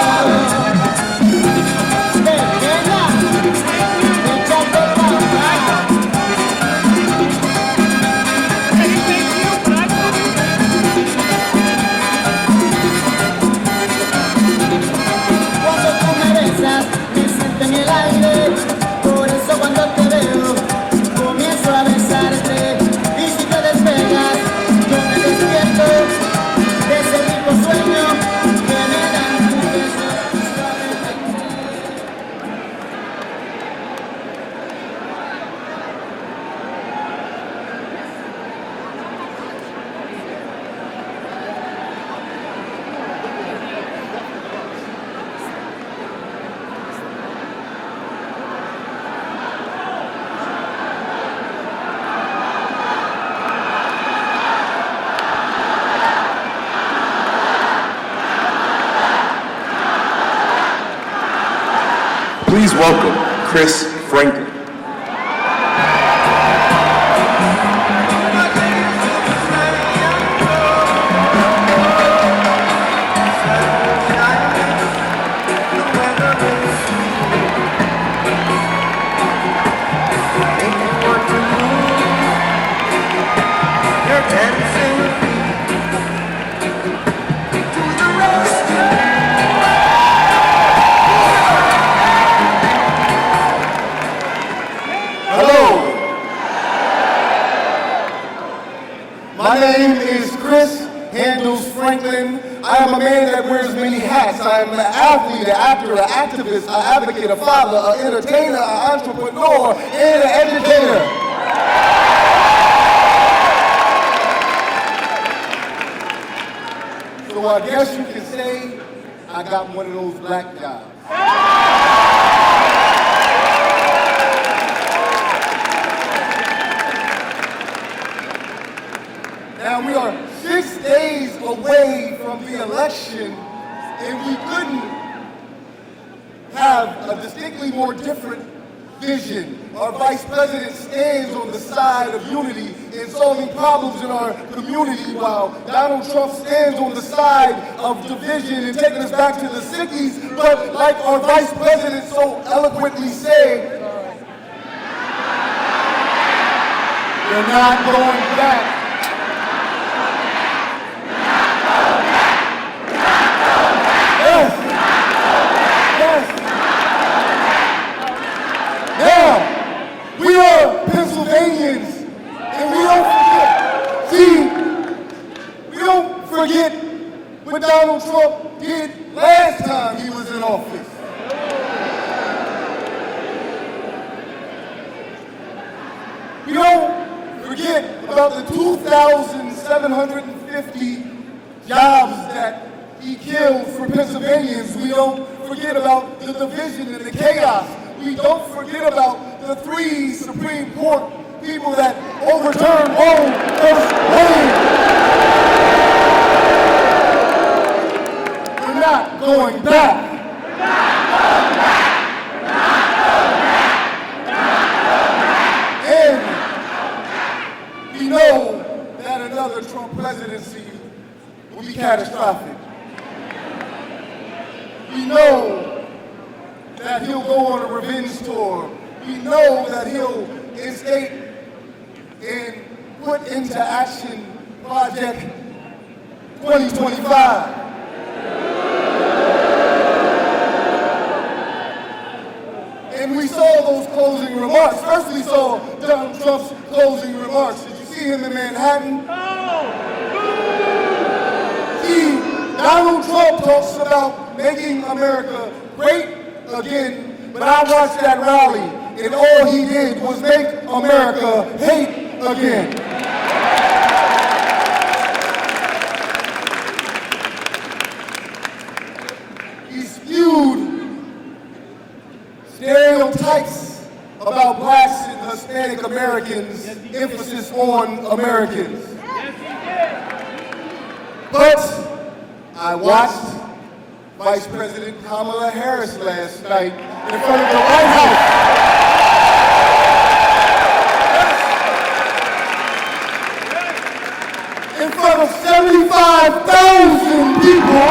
Cuando tú me besas, me siento en el aire. Por eso cuando te veo, comienzo a besarte. Y si te despegas, yo me despierto de ese rico sueño que me dan tus besos suavemente. Please welcome Chris Franklin. My name is Chris Handles Franklin. I am a man that wears many hats. I am an athlete, an actor, an activist, an advocate, a father, an entertainer, an entrepreneur, and an educator. So I guess you can say I got one of those black jobs. Now we are 6 days away from the election, and we couldn't have a distinctly more different vision. Our Vice President stands on the side of unity in solving problems in our community, while Donald Trump stands on the side of division and taking us back to the 60s. But like our Vice President so eloquently said, we're not going back. Now, we are Pennsylvanians, and we don't forget. See, we don't forget what Donald Trump did last time he was in office. We don't forget about the 2,750 jobs that he killed for Pennsylvanians. We don't forget about the division and the chaos. We don't forget about the 3 Supreme Court people that overturned Roe versus Wade. We're not going back. And we know that another Trump presidency will be catastrophic. We know that he'll go on a revenge tour. We know that he'll instate and put into action Project 2025. And we saw those closing remarks. First we saw Donald Trump's closing remarks. Did you see him in Manhattan? Donald Trump talks about making America great again, but I watched that rally, and all he did was make America hate again. He spewed stereotypes about blacks and Hispanic Americans, emphasis on Americans. But I watched Vice President Kamala Harris last night in front of the White House. In front of 75,000 people.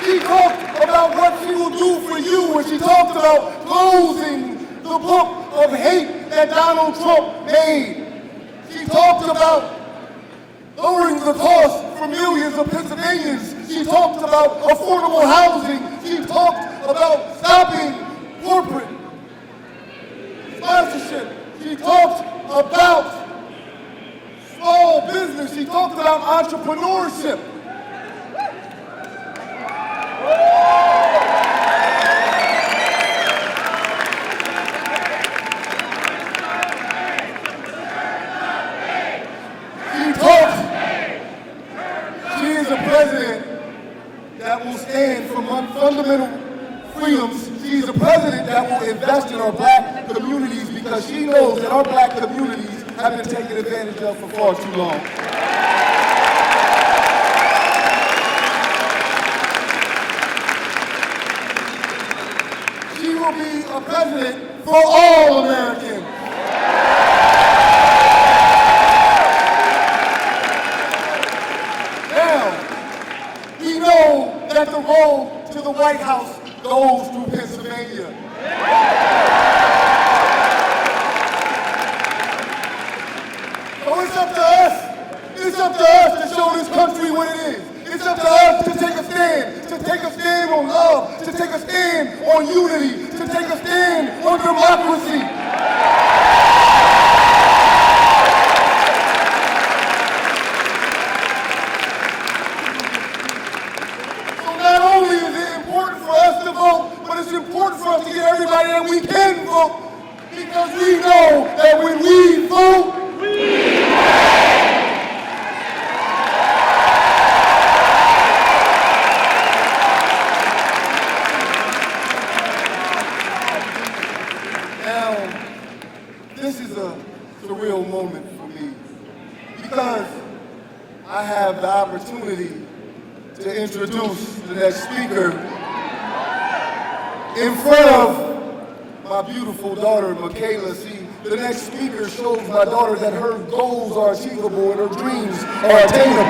She talked about what she will do for you, and she talked about closing the book of hate that Donald Trump made. She talked about lowering the cost for millions of Pennsylvanians. She talked about affordable housing. She talked about stopping corporate sponsorship. She talked about small business. She talked about entrepreneurship. She is a president that will stand for fundamental freedoms. She is a president that will invest in our black communities because she knows that our black communities have been taken advantage of for far too long. She will be a president for all Americans. We know that the road to the White House goes through Pennsylvania. So it's up to us. It's up to us to show this country what it is. It's up to us to take a stand on love, to take a stand on unity, to take a stand on democracy. It's important for us to get everybody that we can vote, because we know that when we vote, we win. Now, this is a surreal moment for me, because I have the opportunity to introduce the next speaker in front of my beautiful daughter, Michaela. See, the next speaker shows my daughter that her goals are achievable and her dreams are attainable.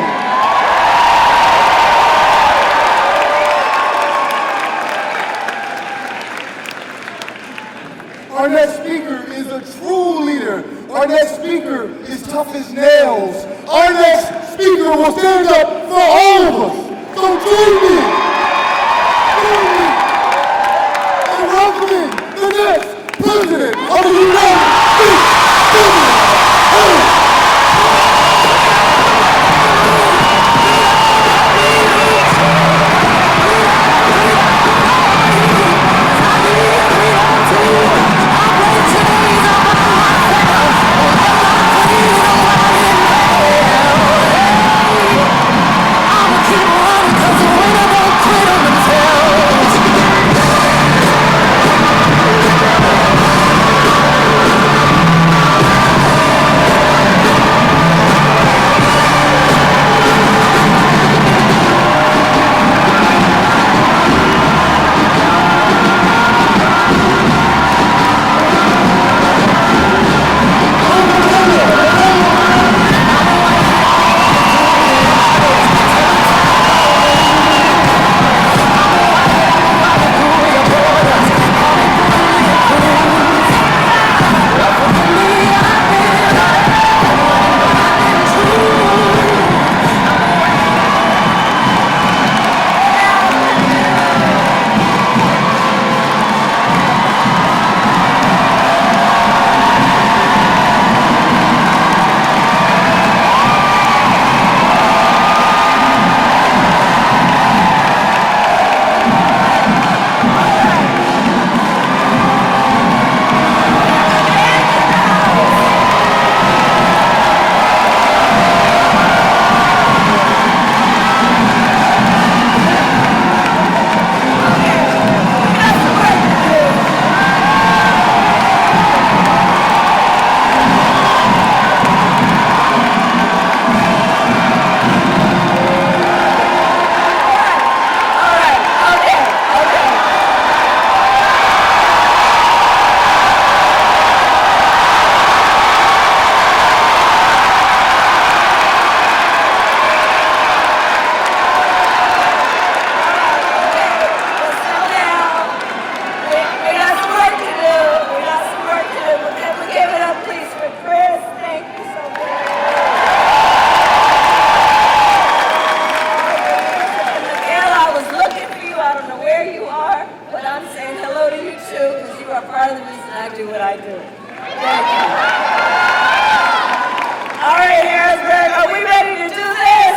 Our next speaker is a true leader. Our next speaker is tough as nails. Our next speaker will stand up for all of us. So join me. Welcoming the next President of the United States. I'm a keeper on because the winner won't you are, but I'm saying hello to you too, because you are part of the reason I do what I do. Thank you. All right, Harrisburg, are we ready to do this?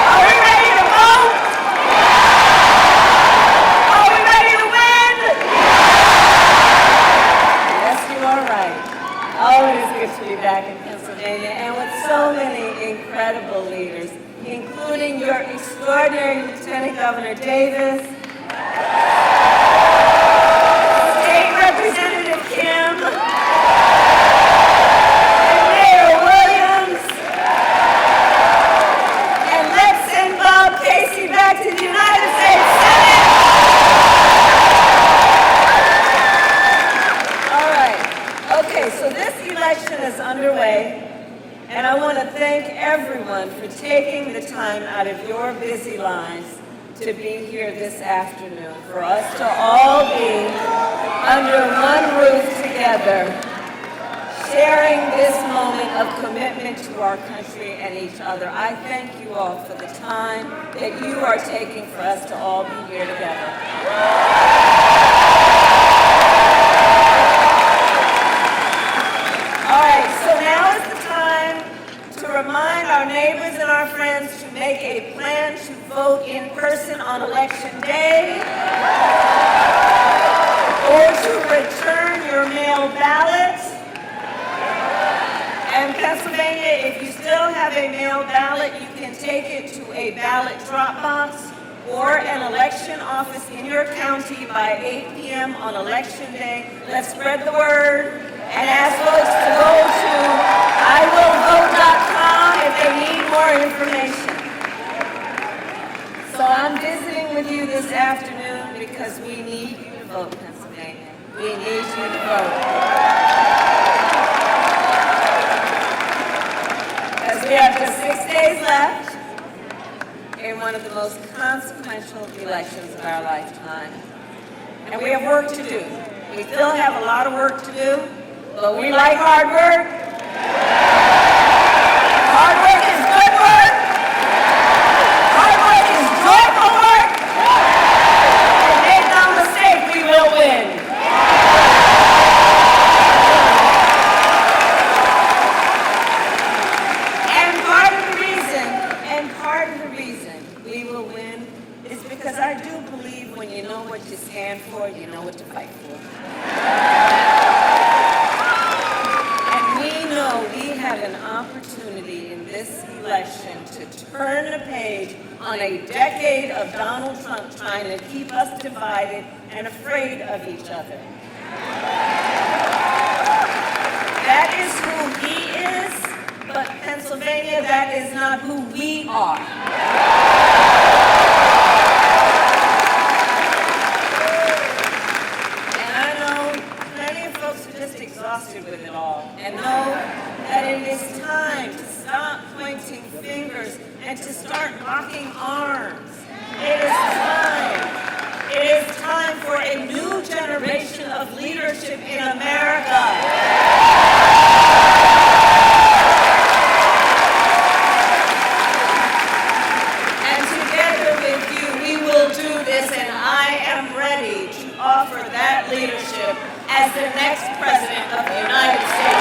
Are we ready to vote? Are we ready to win? Yes, you are right. Oh, it is good to be back in Pennsylvania, and with so many incredible leaders, including your extraordinary Lieutenant Governor Davis, State Representative Kim, and Mayor Williams, and let's send Bob Casey back to the United States Senate. All right. Okay, so this election is underway. And I want to thank everyone for taking the time out of your busy lives to be here this afternoon, for us to all be under one roof together, sharing this moment of commitment to our country and each other. I thank you all for the time that you are taking for us to all be here together. All right, so now is the time to remind our neighbors and our friends to make a plan to vote in person on Election Day, or to return your mail ballot. And Pennsylvania, if you still have a mail ballot, you can take it to a ballot drop box or an election office in your county by 8 p.m. on Election Day. Let's spread the word and ask folks to go to iwillvote.com if they need more information. So I'm visiting with you this afternoon because we need you to vote, Pennsylvania. We need you to vote. Because we have just 6 days left in one of the most consequential elections of our lifetime. And we have work to do. We still have a lot of work to do, but we like hard work. Hard work is good work. Hard work is joyful work. And make no mistake, we will win. And part of the reason we will win is because I do believe when you know what you stand for, you know what to fight for. We have an opportunity in this election to turn the page on a decade of Donald Trump trying to keep us divided and afraid of each other. That is who he is, but Pennsylvania, that is not who we are. Exhausted with it all, and know that it is time to stop pointing fingers and to start locking arms. It is time for a new generation of leadership in America. And together with you, we will do this, and I am ready to offer that leadership as the next President of the United States.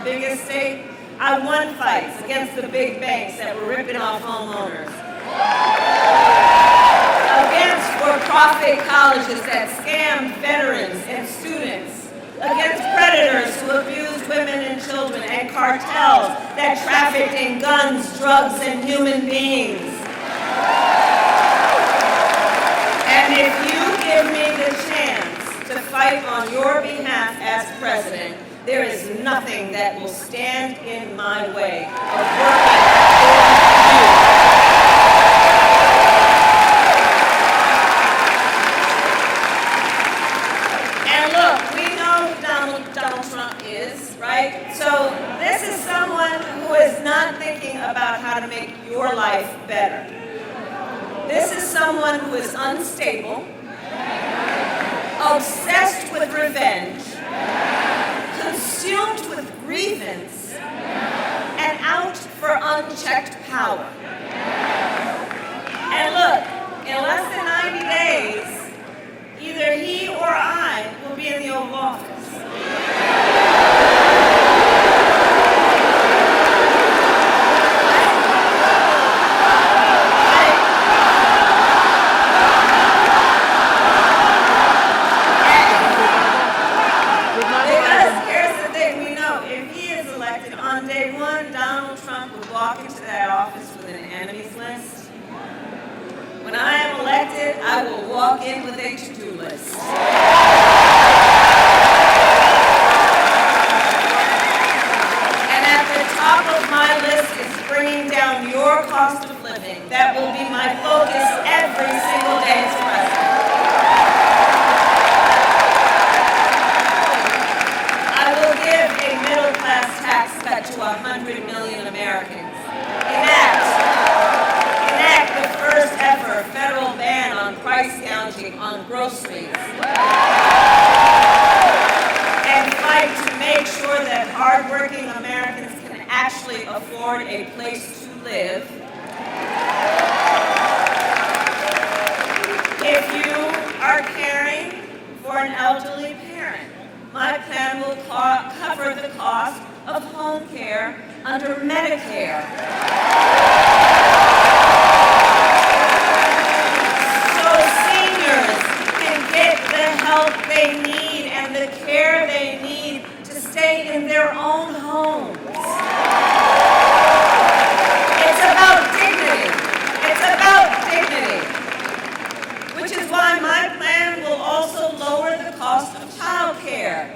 Biggest state, I won fights against the big banks that were ripping off homeowners, against for-profit colleges that scammed veterans and students, against predators who abused women and children, and cartels that trafficked in guns, drugs, and human beings. And if you give me the chance to fight on your behalf as president, there is nothing that will stand in my way of working for you. And look, we know who Donald Trump is, right? So this is someone who is not thinking about how to make your life better. This is someone who is unstable, obsessed with revenge, consumed with grievance, and out for unchecked power. And look, in less than 90 days, either he or I will be in the Oval Office. Because here's the thing, we know if he is elected on day one, Donald Trump will walk into that office with an enemies list. When I am elected, I will walk in with a to-do list. And at the top of my list is bringing down your cost of living. That will be my focus every single day as president. I will give a middle-class tax cut to 100 million Americans. Enact the first ever federal ban on price gouging on groceries. And fight to make sure that hardworking Americans can actually afford a place to live. If you are caring for an elderly parent, my plan will cover the cost of home care under Medicare. So seniors can get the help they need and the care they need to stay in their own homes. It's about dignity. It's about dignity. Which is why my plan will also lower the cost of child care.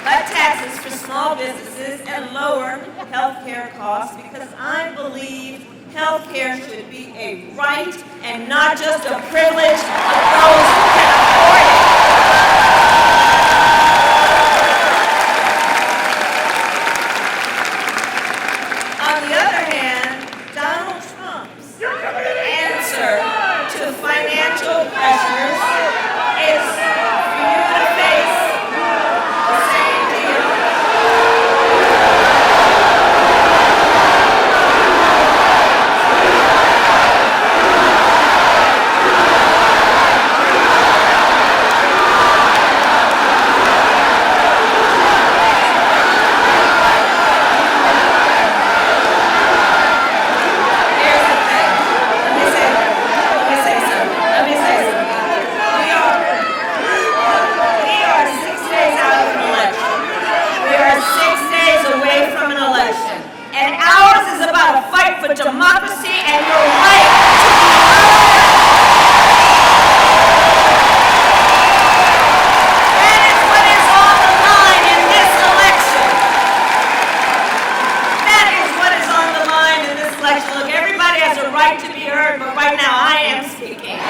Cut taxes for small businesses and lower health care costs because I believe health care should be a right and not just a privilege of those who can afford it. On the other hand, Donald Trump's answer to financial pressures is for you to face the same deal. Here's the thing. Let me say something. We are 6 days out of an election. We are 6 days away from an election. And ours is about a fight for democracy and your right to be heard. That is what is on the line in this election. That is what is on the line in this election. Look, everybody has a right to be heard, but right now I am speaking.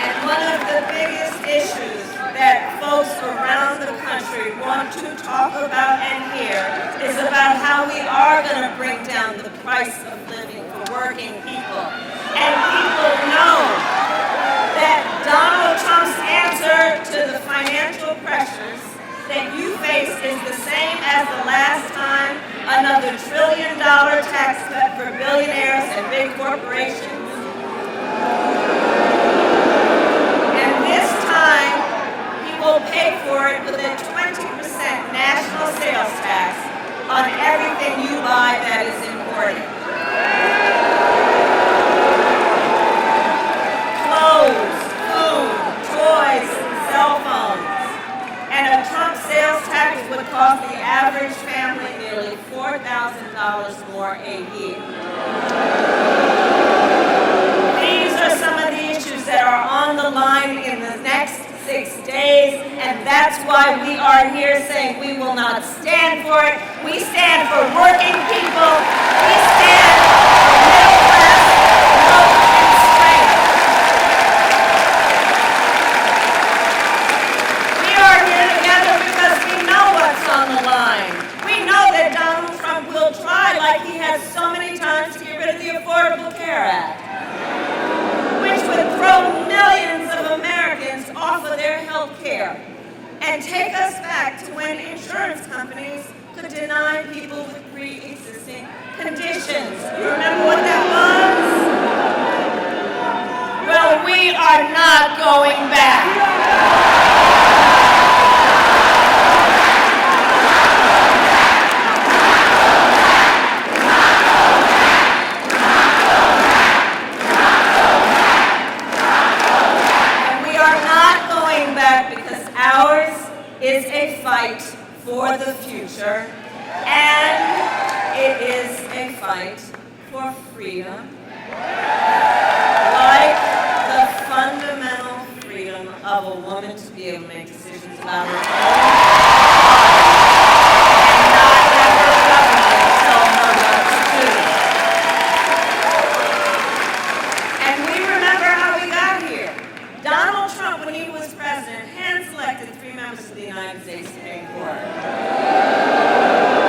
And one of the biggest issues that folks around the country want to talk about and hear is about how we are going to bring down the price of living for working people. And people know that Donald Trump's answer to the financial pressures that you face is the same as the last time, another $1 trillion tax cut for billionaires and big corporations. And this time, he will pay for it with a 20% national sales tax on everything you buy that is imported. cost the average family nearly $4,000 more a year. These are some of the issues that are on the line in the next 6 days, and that's why we are here saying we will not stand for it. We stand for working people. We stand for middle class growth and strength. We are here together because we know what's on the line. We know that Donald Trump will try, like he has so many times, to get rid of the Affordable Care Act, which would throw millions of Americans off of their health care and take us back to when insurance companies could deny people with pre-existing conditions. You remember what that was? Well, we are not going back. Because ours is a fight for the future, and it is a fight for freedom, like the fundamental freedom of a woman to be able to make decisions about her own and not have her government tell her what to do. And we remember how we got here. Donald Trump, when he was president, hand-selected 3 members of the United States Supreme Court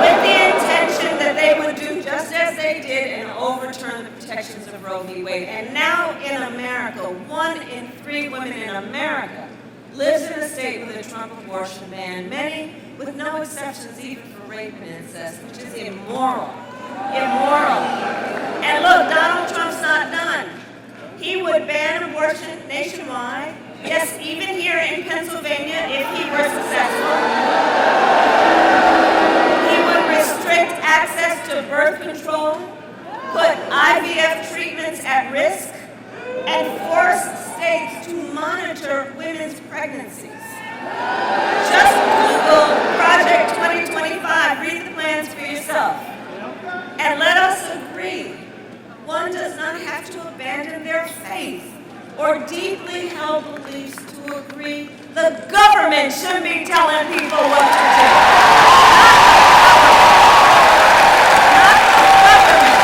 with the intention that they would do just as they did and overturn the protections of Roe v. Wade. And now in America, 1 in 3 women in America lives in a state with a Trump abortion ban, many with no exceptions even for rape and incest, which is immoral. Immoral. And look, Donald Trump's not done. He would ban abortion nationwide, yes, even here in Pennsylvania if he were successful. He would restrict access to birth control, put IVF treatments at risk, and force states to monitor women's pregnancies. Just Google Project 2025, read the plans for yourself, and let us agree. One does not have to abandon their faith or deeply held beliefs to agree the government shouldn't be telling people what to do. Not the government.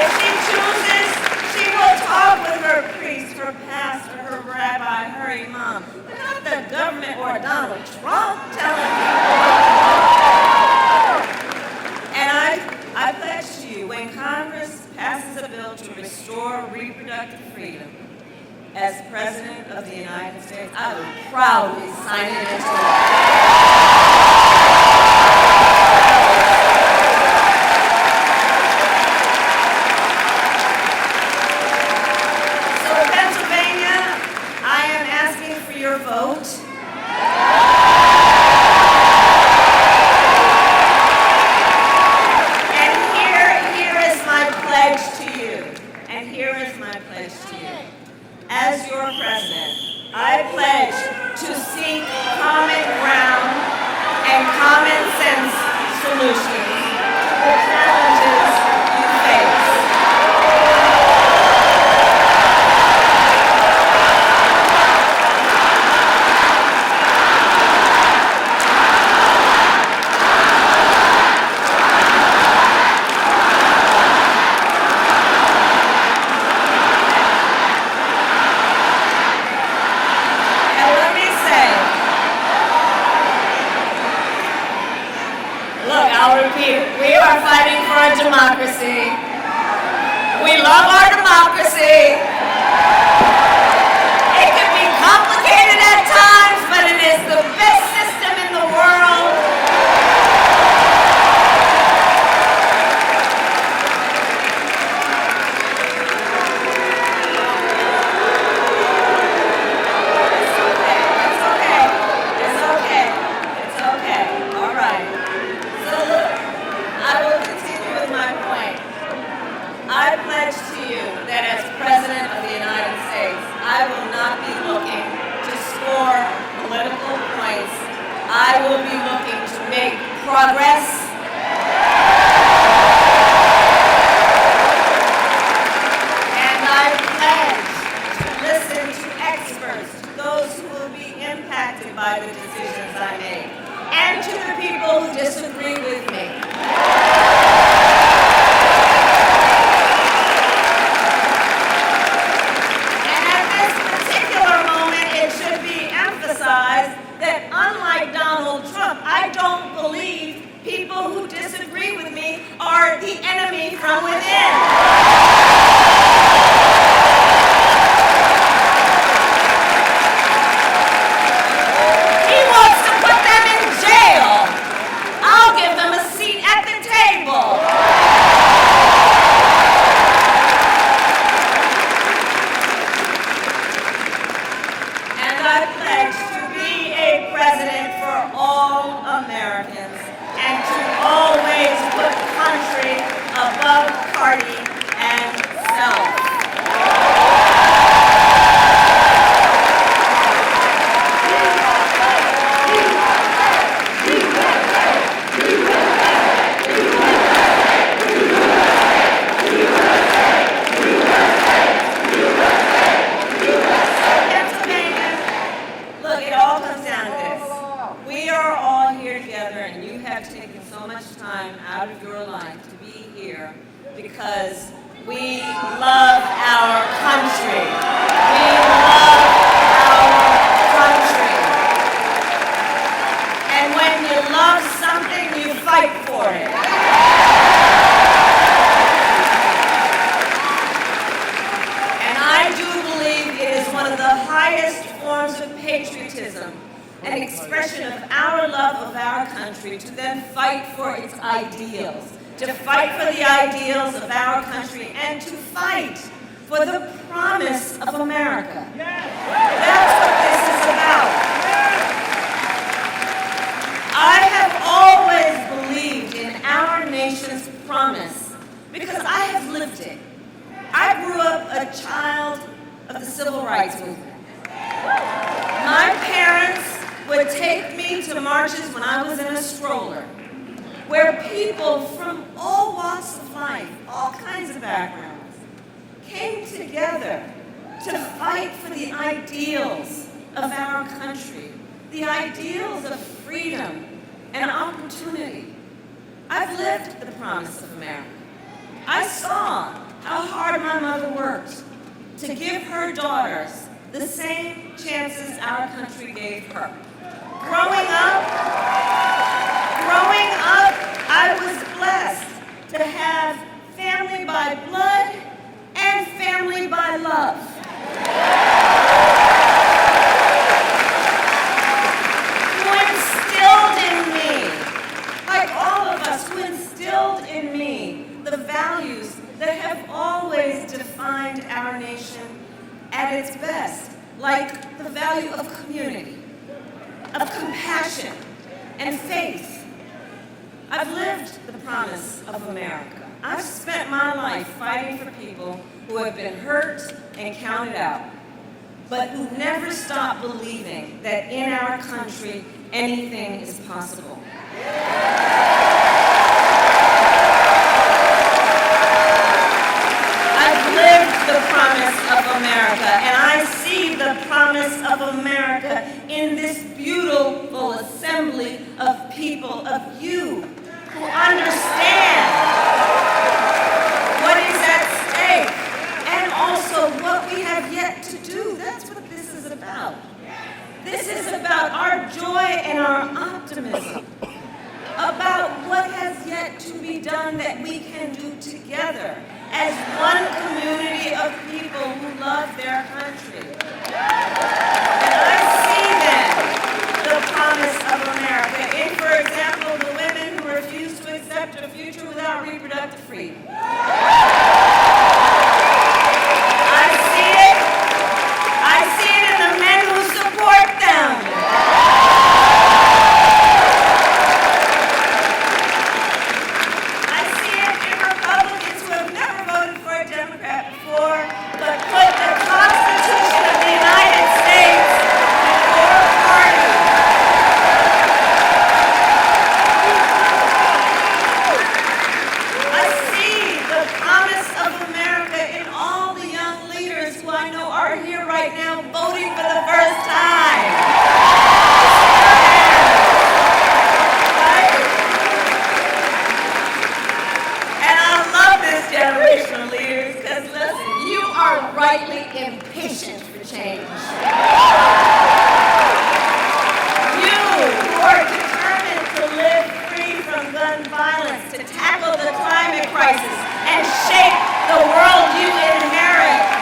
If she chooses, she will talk with her priest, her pastor, her rabbi, her imam, but not the government or Donald Trump telling people what to do. And I pledge to you, when Congress passes a bill to restore reproductive freedom, as President of the United States, I will proudly sign it into law. So Pennsylvania, I am asking for your vote. As your president, I pledge to seek common ground and common sense solutions to the challenges you face. We are fighting for a democracy. We love our democracy. It can be complicated at times, but it is the best system in the world. It's okay. All right. So look, I will continue with my point. will be looking to make progress. And I pledge to listen to experts, to those who will be impacted by the decisions I make, and to the people who disagree with me. And at this particular moment, it should be emphasized that unlike Donald Trump, I don't believe people who disagree with me are the enemy from within. He wants to put them in jail. I'll give them a seat at the table. And I pledge to be a president for all Americans and to always put country above party and self. Look, it all comes down to this. We are all here together, and you have taken so much time out of your life to be here because we love our country. We love our country. And when you love something, you fight for it. And I do believe it is one of the highest forms of patriotism, an expression of our love of our country, to then fight for its ideals, to fight for the ideals of our country, and to fight for the promise of America. That's what this is about. I have always believed in our nation's promise because I have lived it. I grew up a child of the Civil Rights Movement. My parents would take me to marches when I was in a stroller, where people from all walks of life, all kinds of backgrounds, came together to fight for the ideals of our country, the ideals of freedom and opportunity. I've lived the promise of America. I saw how hard my mother worked to give her daughters the same chances our country gave her. Growing up, I was blessed to have family by blood and family by love. Who instilled in me, like all of us, who instilled in me the values that have always defined our nation at its best, like the value of community, of compassion, and faith. I've lived the promise of America. I've spent my life fighting for people who have been hurt and counted out, but who never stop believing that in our country, anything is possible. I've lived the promise of America, and I see the promise of America in this beautiful assembly of people, of you, who understand what is at stake, and also what we have yet to do. That's what this is about. This is about our joy and our optimism, about what has yet to be done that we can do together as one community of people who love their country. And I see then the promise of America in, for example, the women who refuse to accept a future without reproductive freedom. I see it in the men who support them. I see it in Republicans who have never voted for a Democrat before I know are here right now voting for the first time. Right? And I love this generation of leaders because, listen, you are rightly impatient for change. You who are determined to live free from gun violence, to tackle the climate crisis, and shape the world you inherit.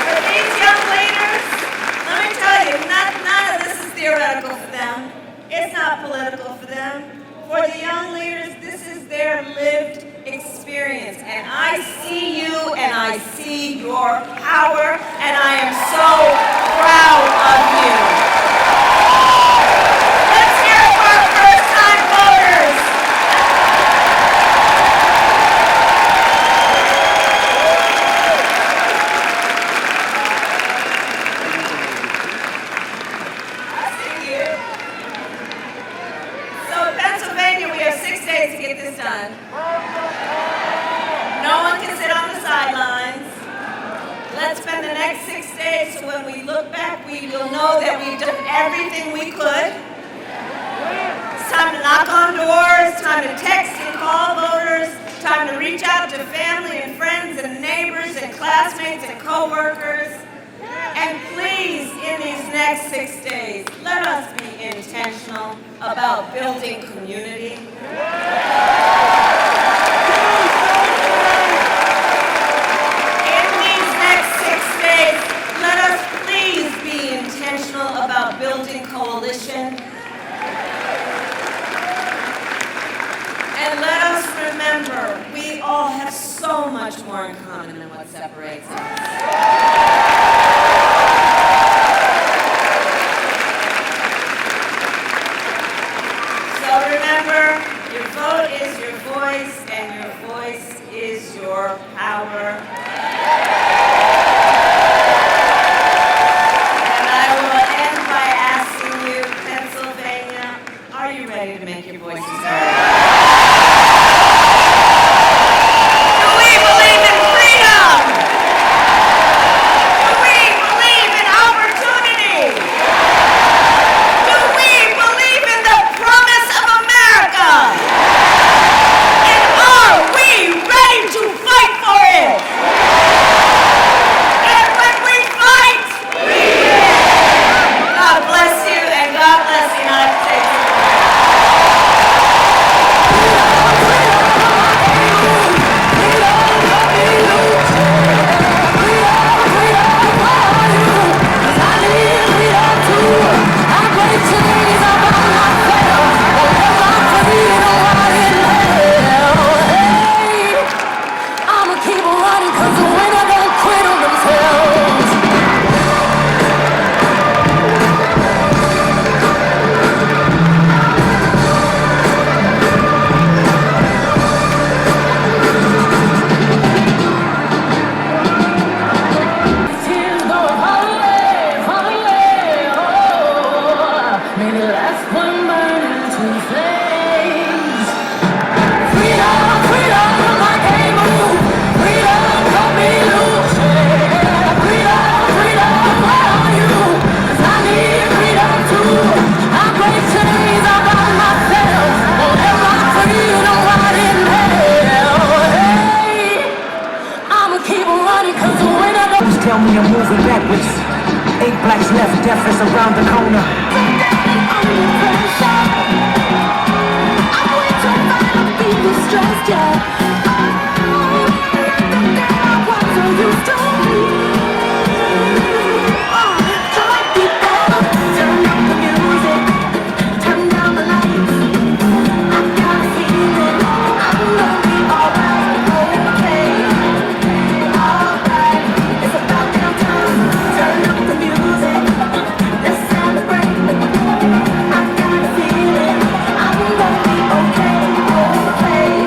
For these young leaders, let me tell you, none of this is theoretical for them. It's not political for them. For the young leaders, this is their lived experience. And I see you and I see your power, and I am so proud of you. Let's hear it for our first-time voters. I see you. So Pennsylvania, we have 6 days to get this done. No one can sit on the sidelines. Let's spend the next 6 days so when we look back, we will know that we've done everything we could. It's time to knock on doors, time to text and call voters, time to reach out to family and friends and neighbors and classmates and co-workers. And please, in these next 6 days, let us be intentional about building community. Let us please be intentional about building coalition. And let us remember, we all have so much more in common than what separates us. So remember, your vote is your voice, and your voice is your power. Ready to make your voices heard. Do we believe in freedom? Do we believe in opportunity? Do we believe in the promise of America? And are we ready to fight for it? And when we fight, we win. God bless you, and God bless the United States. Tell me I'm moving backwards. 8 blacks left, death is around the corner. I'm way too fine to be stressed, yeah. What do you do? Join people, turn up the music, turn down the lights. I got a feeling I'm gonna be alright, okay. Alright, it's about damn time. Turn up the music, let's celebrate. I got a feeling I'm gonna be okay, okay.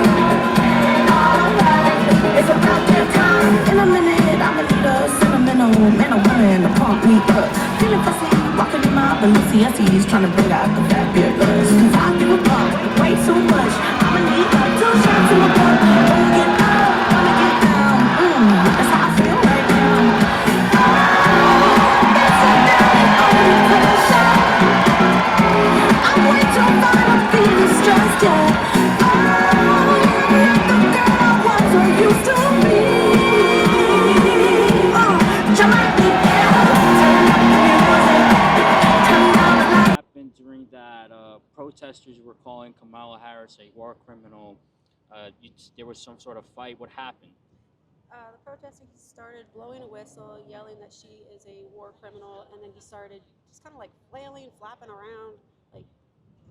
protesters were calling Kamala Harris a war criminal. There was some sort of fight. What happened? The protester, he started blowing a whistle, yelling that she is a war criminal, and then he started just kind of like flailing, flapping around, like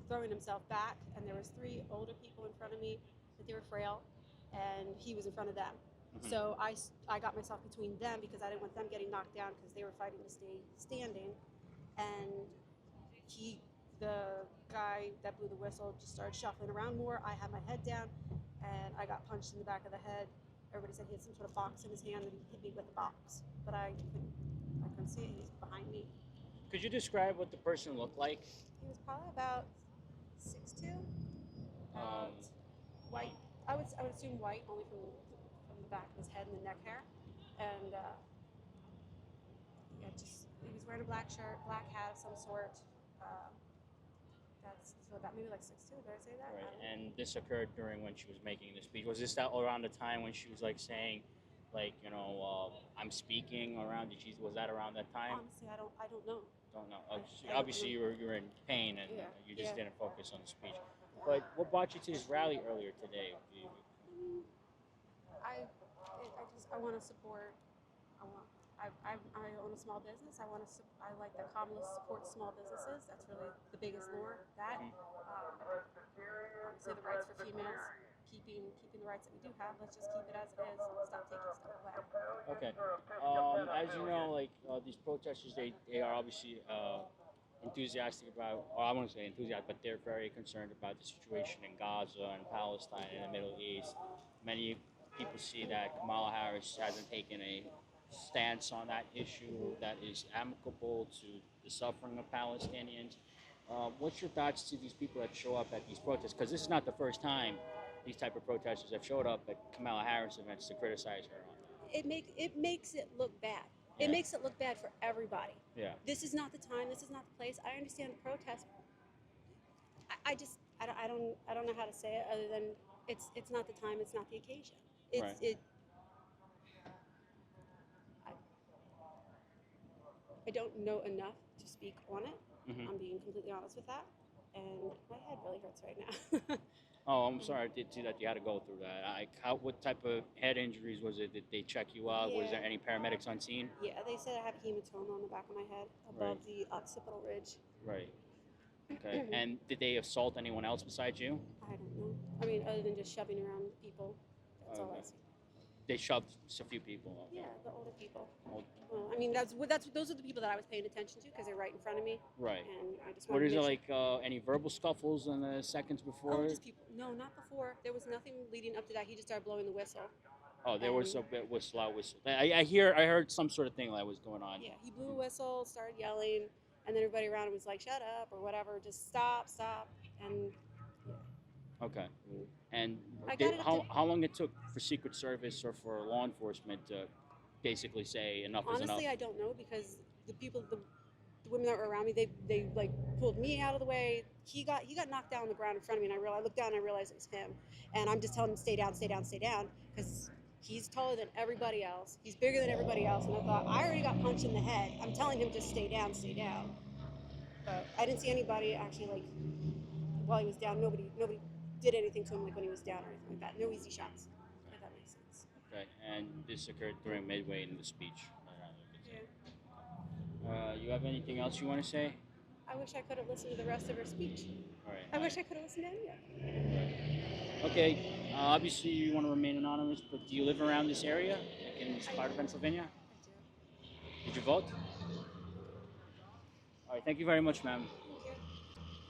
throwing himself back. And there was 3 older people in front of me, but they were frail, and he was in front of them. Mm-hmm. So I got myself between them because I didn't want them getting knocked down because they were fighting to stay standing. And the guy that blew the whistle just started shuffling around more. I had my head down, and I got punched in the back of the head. Everybody said he had some sort of box in his hand and he hit me with the box, but I couldn't see it. He was behind me. Could you describe what the person looked like? He was probably about 6'2", white. I would assume white, only from the back of his head and the neck hair, and he was wearing a black shirt, black hat of some sort. That's so about maybe like 6'2". Did I say that? Right. And this occurred during when she was making the speech. Was this that around the time when she was like saying, like, you know, I'm speaking around? Was that around that time? Honestly, I don't know. Don't know. Obviously, you were in pain and you just didn't focus on the speech. But what brought you to this rally earlier today? I want to support. I own a small business. I like that Kamala supports small businesses. That's really the biggest lure. That obviously the rights for females, keeping the rights that we do have. Let's just keep it as it is. Stop taking stuff away. Okay. As you know, like these protesters, they are obviously enthusiastic about, or I won't say enthusiastic, but they're very concerned about the situation in Gaza and Palestine and the Middle East. Many people see that Kamala Harris hasn't taken a stance on that issue that is amicable to the suffering of Palestinians. What's your thoughts to these people that show up at these protests? Because this is not the first time these type of protesters have showed up at Kamala Harris events to criticize her on that. It makes it look bad. Yeah. It makes it look bad for everybody. Yeah. This is not the time. This is not the place. I understand the protest. I don't know how to say it other than it's not the time. It's not the occasion. I don't know enough to speak on it. Mm-hmm. I'm being completely honest with that, and my head really hurts right now. Oh, I'm sorry. I did see that you had to go through that. What type of head injuries was it? Did they check you out? Yeah. Was there any paramedics on scene? Yeah, they said I have a hematoma on the back of my head above the occipital ridge. Right. Okay. And did they assault anyone else besides you? I don't know. I mean, other than just shoving around people. That's all I see. They shoved a few people. Okay. Yeah, the older people. Well, I mean, those are the people that I was paying attention to because they're right in front of me. Right. And I just. What is it like? Any verbal scuffles in the seconds before? Oh, just people. No, not before. There was nothing leading up to that. He just started blowing the whistle. Oh, there was a bit loud whistle. I heard some sort of thing that was going on. Yeah, he blew a whistle, started yelling, and then everybody around him was like, "Shut up" or whatever. Just stop, and. Yeah. Okay. And how long it took for Secret Service or for law enforcement to basically say enough is enough? Honestly, I don't know because the women that were around me, they like pulled me out of the way. He got knocked down on the ground in front of me, and I looked down and I realized it was him. And I'm just telling him, stay down, stay down, stay down, because he's taller than everybody else. He's bigger than everybody else. And I thought, I already got punched in the head. I'm telling him just stay down, stay down. But I didn't see anybody actually like while he was down. Nobody did anything to him like when he was down or anything like that. No easy shots, if that makes sense. Okay, and this occurred during midway in the speech. Yeah. You have anything else you want to say? I wish I could have listened to the rest of her speech. All right. I wish I could have listened to any of it. Right. Okay, obviously you want to remain anonymous, but do you live around this area, like in this part of Pennsylvania? I do. Did you vote? All right, thank you very much, ma'am.